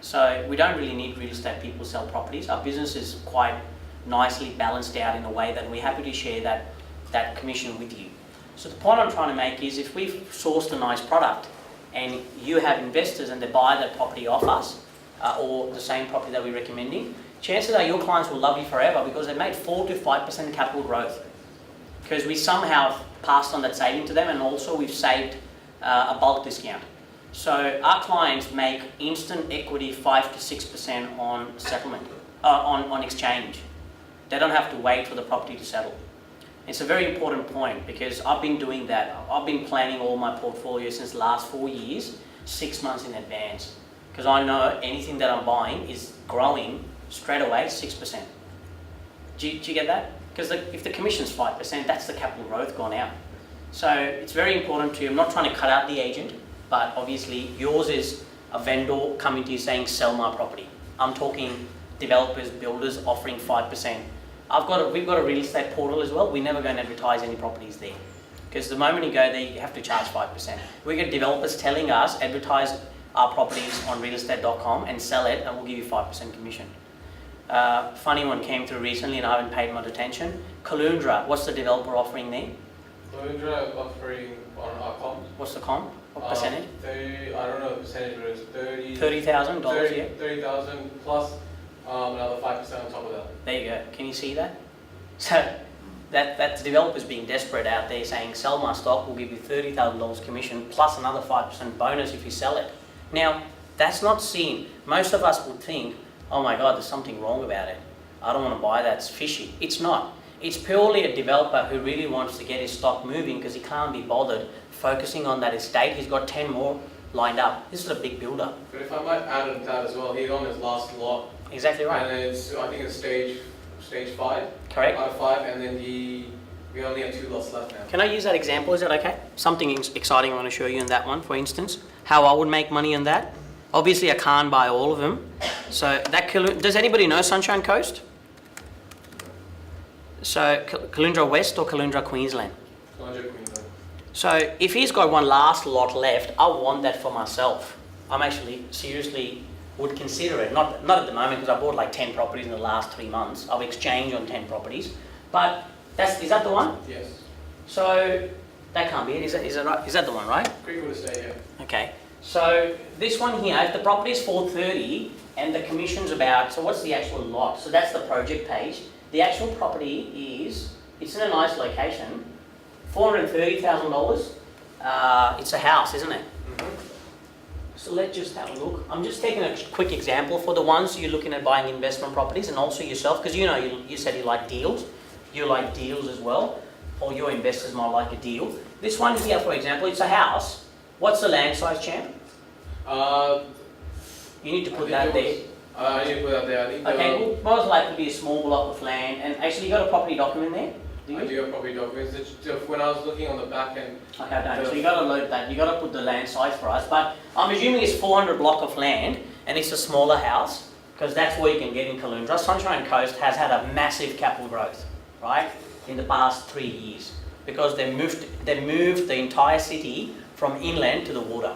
So we don't really need real estate people to sell properties. Our business is quite nicely balanced out in a way that we're happy to share that commission with you. So the point I'm trying to make is if we've sourced a nice product and you have investors and they buy that property off us or the same property that we're recommending, chances are your clients will love you forever because they made 4 to 5% capital growth because we somehow passed on that saving to them and also we've saved a bulk discount. So our clients make instant equity 5 to 6% on settlement, on exchange. They don't have to wait for the property to settle. It's a very important point because I've been doing that. I've been planning all my portfolio since the last 4 years, 6 months in advance. Because I know anything that I'm buying is growing straight away 6%. Do you get that? Because if the commission's 5%, that's the capital growth gone out. So it's very important to you. I'm not trying to cut out the agent, but obviously yours is a vendor coming to you saying, sell my property. I'm talking developers, builders offering 5%. We've got a real estate portal as well. We never go and advertise any properties there. Because the moment you go there, you have to charge 5%. We get developers telling us, advertise our properties on realestate.com and sell it and we'll give you 5% commission. Funny one came through recently and I haven't paid much attention. Caloundra, what's the developer offering there? Caloundra offering on our comp. What's the comp? What percentage? 30, I don't know the percentage, but it's $30,000, yeah? 30,000 plus another 5% on top of that. There you go. Can you see that? So that developer's being desperate out there saying, sell my stock, we'll give you $30,000 commission plus another 5% bonus if you sell it. Now, that's not seen. Most of us would think, oh my God, there's something wrong about it. I don't want to buy that, it's fishy. It's not. It's purely a developer who really wants to get his stock moving because he can't be bothered focusing on that estate. He's got 10 more lined up. This is a big builder. But if I might add on that as well, he's on his last lot. Exactly right. And it's, I think it's stage 5. Correct. Out of 5, and then we only have 2 lots left now. Can I use that example? Is that okay? Something exciting I want to show you in that one, for instance. How I would make money on that. Obviously, I can't buy all of them. So that does anybody know Sunshine Coast? So Caloundra West or Caloundra Queensland? Caloundra Queensland. So if he's got one last lot left, I want that for myself. I'm actually seriously would consider it. Not at the moment because I bought like 10 properties in the last 3 months. I've exchanged on 10 properties. But is that the one? Yes. So that can't be it. Is that right? Is that the one, right? Creekwood Estate, yeah. Okay. So this one here, if the property is 430 and the commission's about, so what's the actual lot? So that's the project page. The actual property it's in a nice location, $430,000. It's a house, isn't it? Mm-hmm. So let's just have a look. I'm just taking a quick example for the ones you're looking at buying investment properties and also yourself, because you said you like deals. You like deals as well, or your investors might like a deal. This one here, for example, it's a house, What's the land size, champ? Uh, You need to I put think that it there. was- I need to put that there. I think Okay, well, most likely be a small block of land, and actually you got a property document there? Do I you? do have property documents. When I was looking on the back end, Okay, I don't. So you got to load that. You got to put the land size for us. But I'm assuming it's 400 block of land, and it's a smaller house because that's what you can get in Caloundra. Sunshine Coast has had a massive capital growth, right, in the past 3 years because they moved the entire city from inland to the water.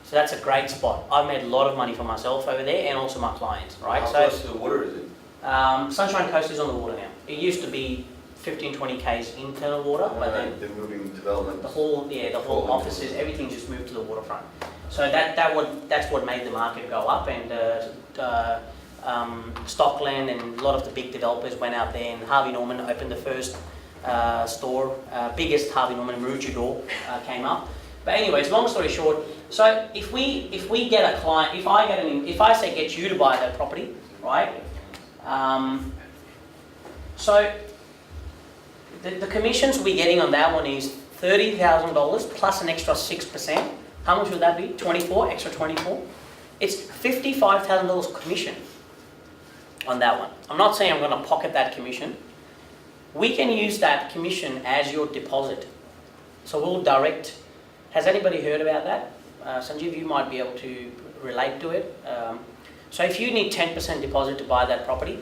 So that's a great spot. I've made a lot of money for myself over there and also my clients, right? How So close to the water is it? Sunshine Coast is on the water now. It used to be 15-20 k's internal water, but then They're moving development. the whole offices, everything just moved to the waterfront. So that's what made the market go up, and Stockland and a lot of the big developers went out there, and Harvey Norman opened the first store, biggest Harvey Norman, Maroochydore came up. But anyways, long story short, so if we get a client, if I say get you to buy that property, right? So the commissions we're getting on that one is $30,000 plus an extra 6%. How much would that be? 24, extra 24. It's $55,000 commission on that one. I'm not saying I'm going to pocket that commission. We can use that commission as your deposit. So we'll direct. Has anybody heard about that? Sanjeev, you might be able to relate to it. So if you need 10% deposit to buy that property,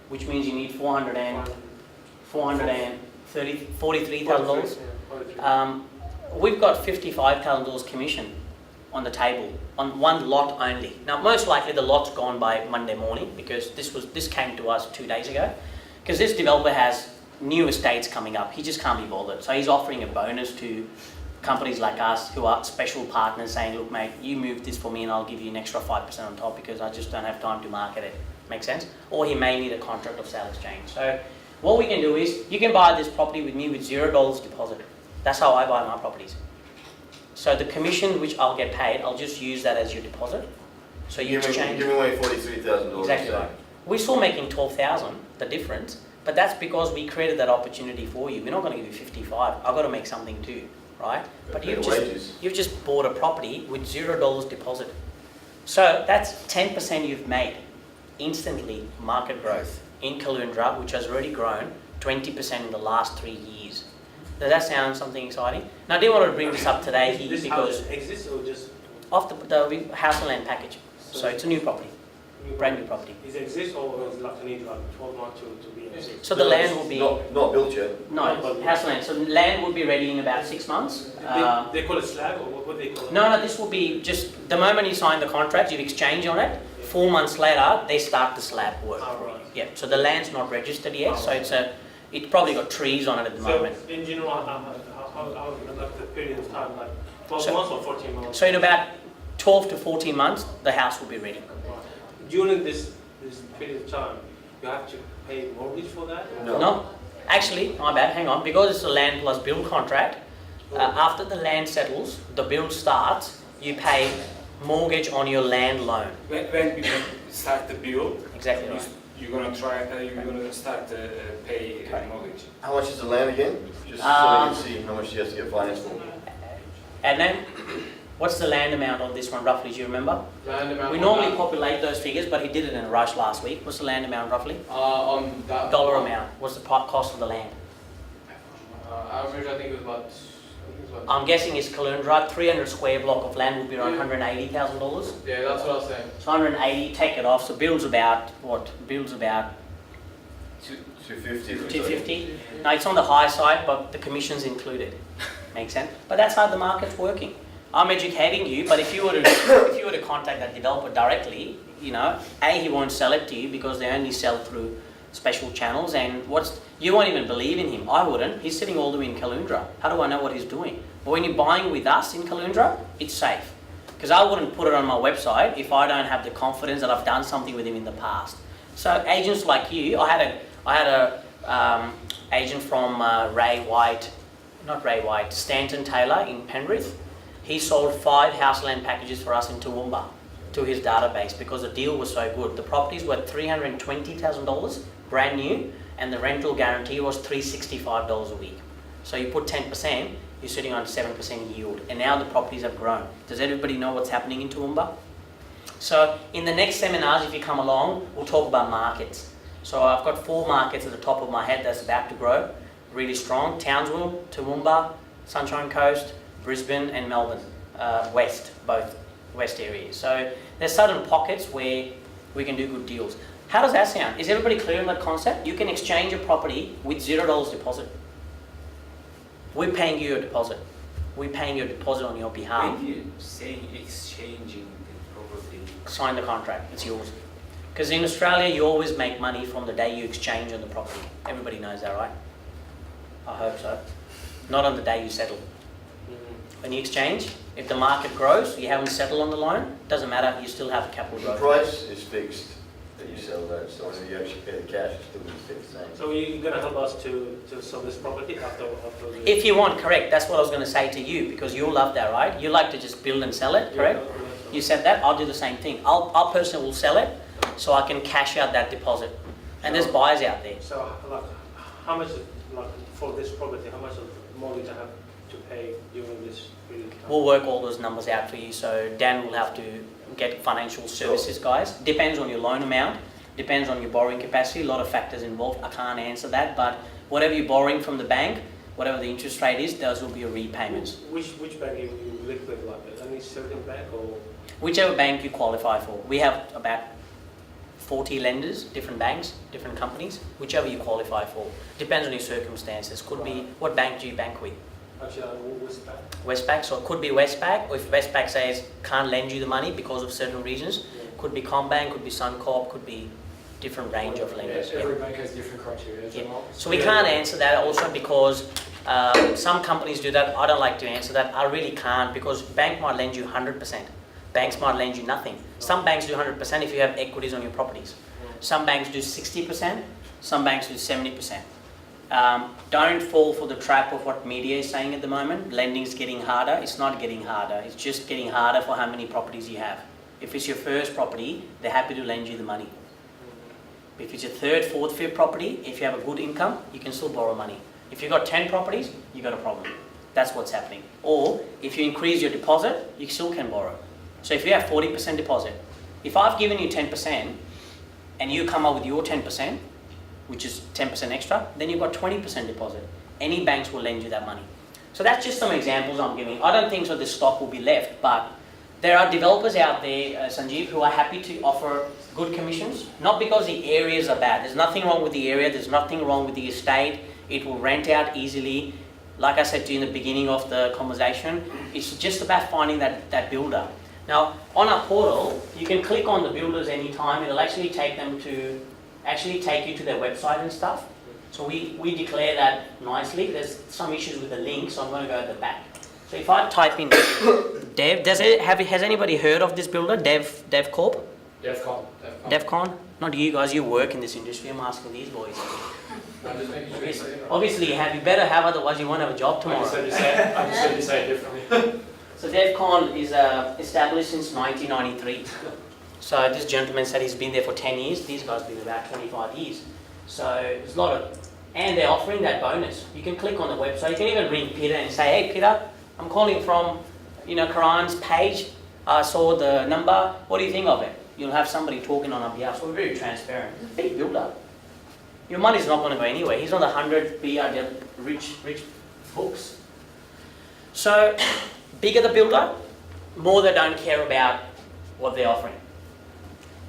which means you need $43,000. We've got $55,000 commission on the table on one lot only. Now, most likely the lot's gone by Monday morning because this came to us 2 days ago. Because this developer has new estates coming up, he just can't be bothered. So he's offering a bonus to companies like us who are special partners, saying, "Look, mate, you move this for me, and I'll give you an extra 5% on top because I just don't have time to market it." Make sense? Or he may need a contract of sale exchange. So what we can do is you can buy this property with me with $0 deposit. That's how I buy my properties. So the commission which I'll get paid, I'll just use that as your deposit. So you exchange. Giving away $43,000. Exactly right. We're still making 12,000, the difference, but that's because we created that opportunity for you. We're not going to give you 55. I've got to make something too, right? But you've just bought a property with $0 deposit. So that's 10% you've made instantly. Market growth in Caloundra, which has already grown 20% in the last 3 years. Does that sound something exciting? Now, I didn't want to bring this up today here This because house exists or just of the house and land package. So it's a new property, brand new property. Is it exist or is it like need like 12 months to be exist? So the land will be Not built yet. no house and land. So land will be ready in about 6 months. They call it slab or what they call it? No, this will be just the moment you sign the contract, you exchange on it. 4 months later, they start the slab work. Oh, right. Yeah. So the land's not registered yet. So it's probably got trees on it at the moment. So in general, how like the period of time, like 12 months or 14 months? So in about 12 to 14 months, the house will be ready. During this period of time, you have to pay mortgage for that? No. Actually, my bad, hang on. Because it's a land plus build contract, after the land settles, the build starts, you pay mortgage on your land loan. When you start the bill, Exactly right. you're gonna start pay mortgage. How much is the land again? Just so you can see how much he has to get financed for. And then, what's the land amount on this one roughly, do you remember? land amount We on normally that- populate those figures, but he did it in a rush last week. What's the land amount roughly? on that Dollar amount. What's the cost of the land? Average, I think it was about. I'm guessing it's Caloundra, 300 square block of land will be around $180,000. Yeah, that's what I was saying. So 180, take it off. So build's about what? Build's about 250. 250. Now it's on the high side, but the commission's included. Makes sense. But that's how the market's working. I'm educating you, but if you were to contact that developer directly, he won't sell it to you because they only sell through special channels, and you won't even believe in him. I wouldn't. He's sitting all the way in Caloundra. How do I know what he's doing? But when you're buying with us in Caloundra, it's safe. Because I wouldn't put it on my website if I don't have the confidence that I've done something with him in the past. So agents like you, I had a agent from Stanton Taylor in Penrith. He sold 5 house land packages for us in Toowoomba to his database because the deal was so good. The properties were $320,000, brand new, and the rental guarantee was $365 a week. So you put 10%, you're sitting on 7% yield. And now the properties have grown. Does everybody know what's happening in Toowoomba? So in the next seminars, if you come along, we'll talk about markets. So I've got 4 markets at the top of my head that's about to grow, really strong. Townsville, Toowoomba, Sunshine Coast, Brisbane and Melbourne, west, both west areas. So there's certain pockets where we can do good deals. How does that sound? Is everybody clear on that concept? You can exchange a property with $0 deposit. We're paying you a deposit. We're paying you a deposit on your behalf. When you say exchanging the property, Sign the contract, it's yours. Because in Australia, you always make money from the day you exchange on the property. Everybody knows that, right? I hope so. Not on the day you settle. When you exchange, if the market grows, you haven't settled on the loan, doesn't matter, you still have a capital The growth. price is fixed that you sell that, so when you actually pay the cash, it's still gonna stay the same. So you're going to help us to sell this property after the... If you want, correct, that's what I was going to say to you, because you love that, right? You like to just build and sell it, correct? You said that, I'll do the same thing. I'll personally will sell it, so I can cash out that deposit. And there's buyers out there. So like, how much, like, for this property, how much of mortgage I have to pay during this period of time? We'll work all those numbers out for you, so Dan will have to get financial services guys. Depends on your loan amount, depends on your borrowing capacity, a lot of factors involved. I can't answer that, but whatever you're borrowing from the bank, whatever the interest rate is, those will be your repayments. Which bank you link with, like any certain bank or? Whichever bank you qualify for. We have about 40 lenders, different banks, different companies, whichever you qualify for. Depends on your circumstances. Could be, what bank do you bank with? Actually, Westpac. Westpac, so it could be Westpac, or if Westpac says can't lend you the money because of certain reasons, could be Combank, could be Suncorp, could be different range of lenders. Every bank has different criteria. Yeah. So we can't answer that also because some companies do that. I don't like to answer that. I really can't, because bank might lend you 100%. Banks might lend you nothing. Some banks do 100% if you have equities on your properties. Some banks do 60%, some banks do 70%. Don't fall for the trap of what media is saying at the moment. Lending is getting harder. It's not getting harder. It's just getting harder for how many properties you have. If it's your first property, they're happy to lend you the money. If it's your third, fourth, fifth property, if you have a good income, you can still borrow money. If you've got 10 properties, you've got a problem. That's what's happening. Or if you increase your deposit, you still can borrow. So if you have 40% deposit, if I've given you 10% and you come up with your 10%, which is 10% extra, then you've got 20% deposit. Any banks will lend you that money. So that's just some examples I'm giving. I don't think so this stock will be left, but there are developers out there, Sanjeev, who are happy to offer good commissions, not because the areas are bad. There's nothing wrong with the area, there's nothing wrong with the estate. It will rent out easily. Like I said to you in the beginning of the conversation, it's just about finding that builder. Now, on our portal, you can click on the builders anytime. It'll actually take you to their website and stuff. So we declare that nicely. There's some issues with the link, so I'm going to go at the back. So if I type in Dev, has anybody heard of this builder, DevCorp? DevCon? Not you guys, you work in this industry. I'm asking these boys. I'm just making sure. Obviously you have, you better have, otherwise you won't have a job tomorrow. I just said you say it differently. So DevCon is established since 1993. So this gentleman said he's been there for 10 years. These guys have been about 25 years. So there's a lot of, and they're offering that bonus. You can click on the website. You can even ring Peter and say, hey Peter, I'm calling from, Karan's page. I saw the number. What do you think of it? You'll have somebody talking on our behalf. So we're very transparent. It's a big builder. Your money's not going to go anywhere. He's on the 100 BRD rich books. So bigger the builder, more they don't care about what they're offering.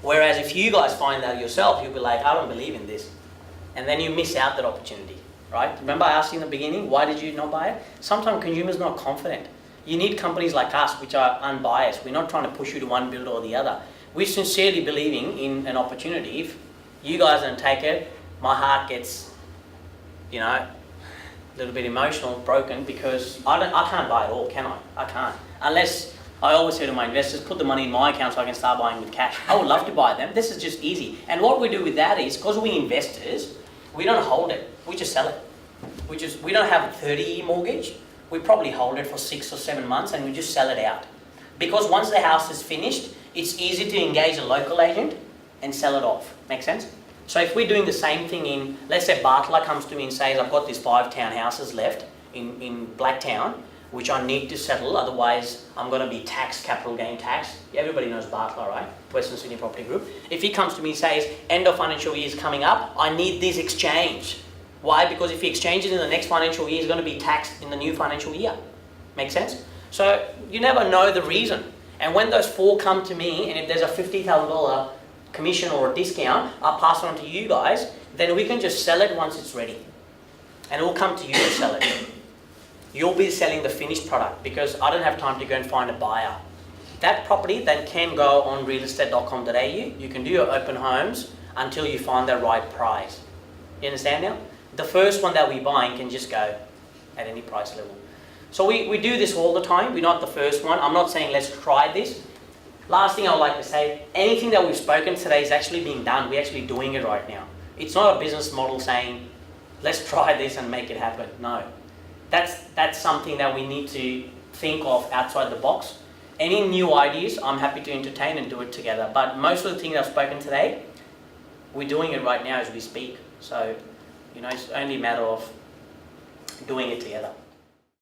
Whereas if you guys find that yourself, you'll be like, I don't believe in this. And then you miss out that opportunity, right? Remember I asked you in the beginning, why did you not buy it? Sometimes consumers are not confident. You need companies like us which are unbiased. We're not trying to push you to one builder or the other. We're sincerely believing in an opportunity. If you guys don't take it, my heart gets, a little bit emotional, broken, because I can't buy it all, can I? I can't. Unless, I always say to my investors, put the money in my account so I can start buying with cash. I would love to buy them. This is just easy. And what we do with that is, because we're investors, we don't hold it. We just sell it. We don't have a 30-year mortgage. We probably hold it for 6 or 7 months and we just sell it out. Because once the house is finished, it's easy to engage a local agent and sell it off. Make sense? So if we're doing the same thing in, let's say Bartla comes to me and says, I've got these 5 townhouses left in Blacktown, which I need to settle, otherwise I'm going to be taxed capital gain tax. Everybody knows Bartla, right? Western Sydney Property Group. If he comes to me and says, end of financial year is coming up, I need this exchange. Why? Because if he exchanges in the next financial year, he's going to be taxed in the new financial year. Make sense? So you never know the reason. And when those 4 come to me, and if there's a $50,000 commission or a discount, I'll pass it on to you guys, then we can just sell it once it's ready. And it will come to you to sell it. You'll be selling the finished product because I don't have time to go and find a buyer. That property then can go on realestate.com.au. You can do your open homes until you find the right price. You understand now? The first one that we're buying can just go at any price level. So we do this all the time. We're not the first one. I'm not saying let's try this. Last thing I would like to say, anything that we've spoken today is actually being done. We're actually doing it right now. It's not a business model saying, let's try this and make it happen. No. That's something that we need to think of outside the box. Any new ideas, I'm happy to entertain and do it together. But most of the things I've spoken today, we're doing it right now as we speak. So, it's only a matter of doing it together.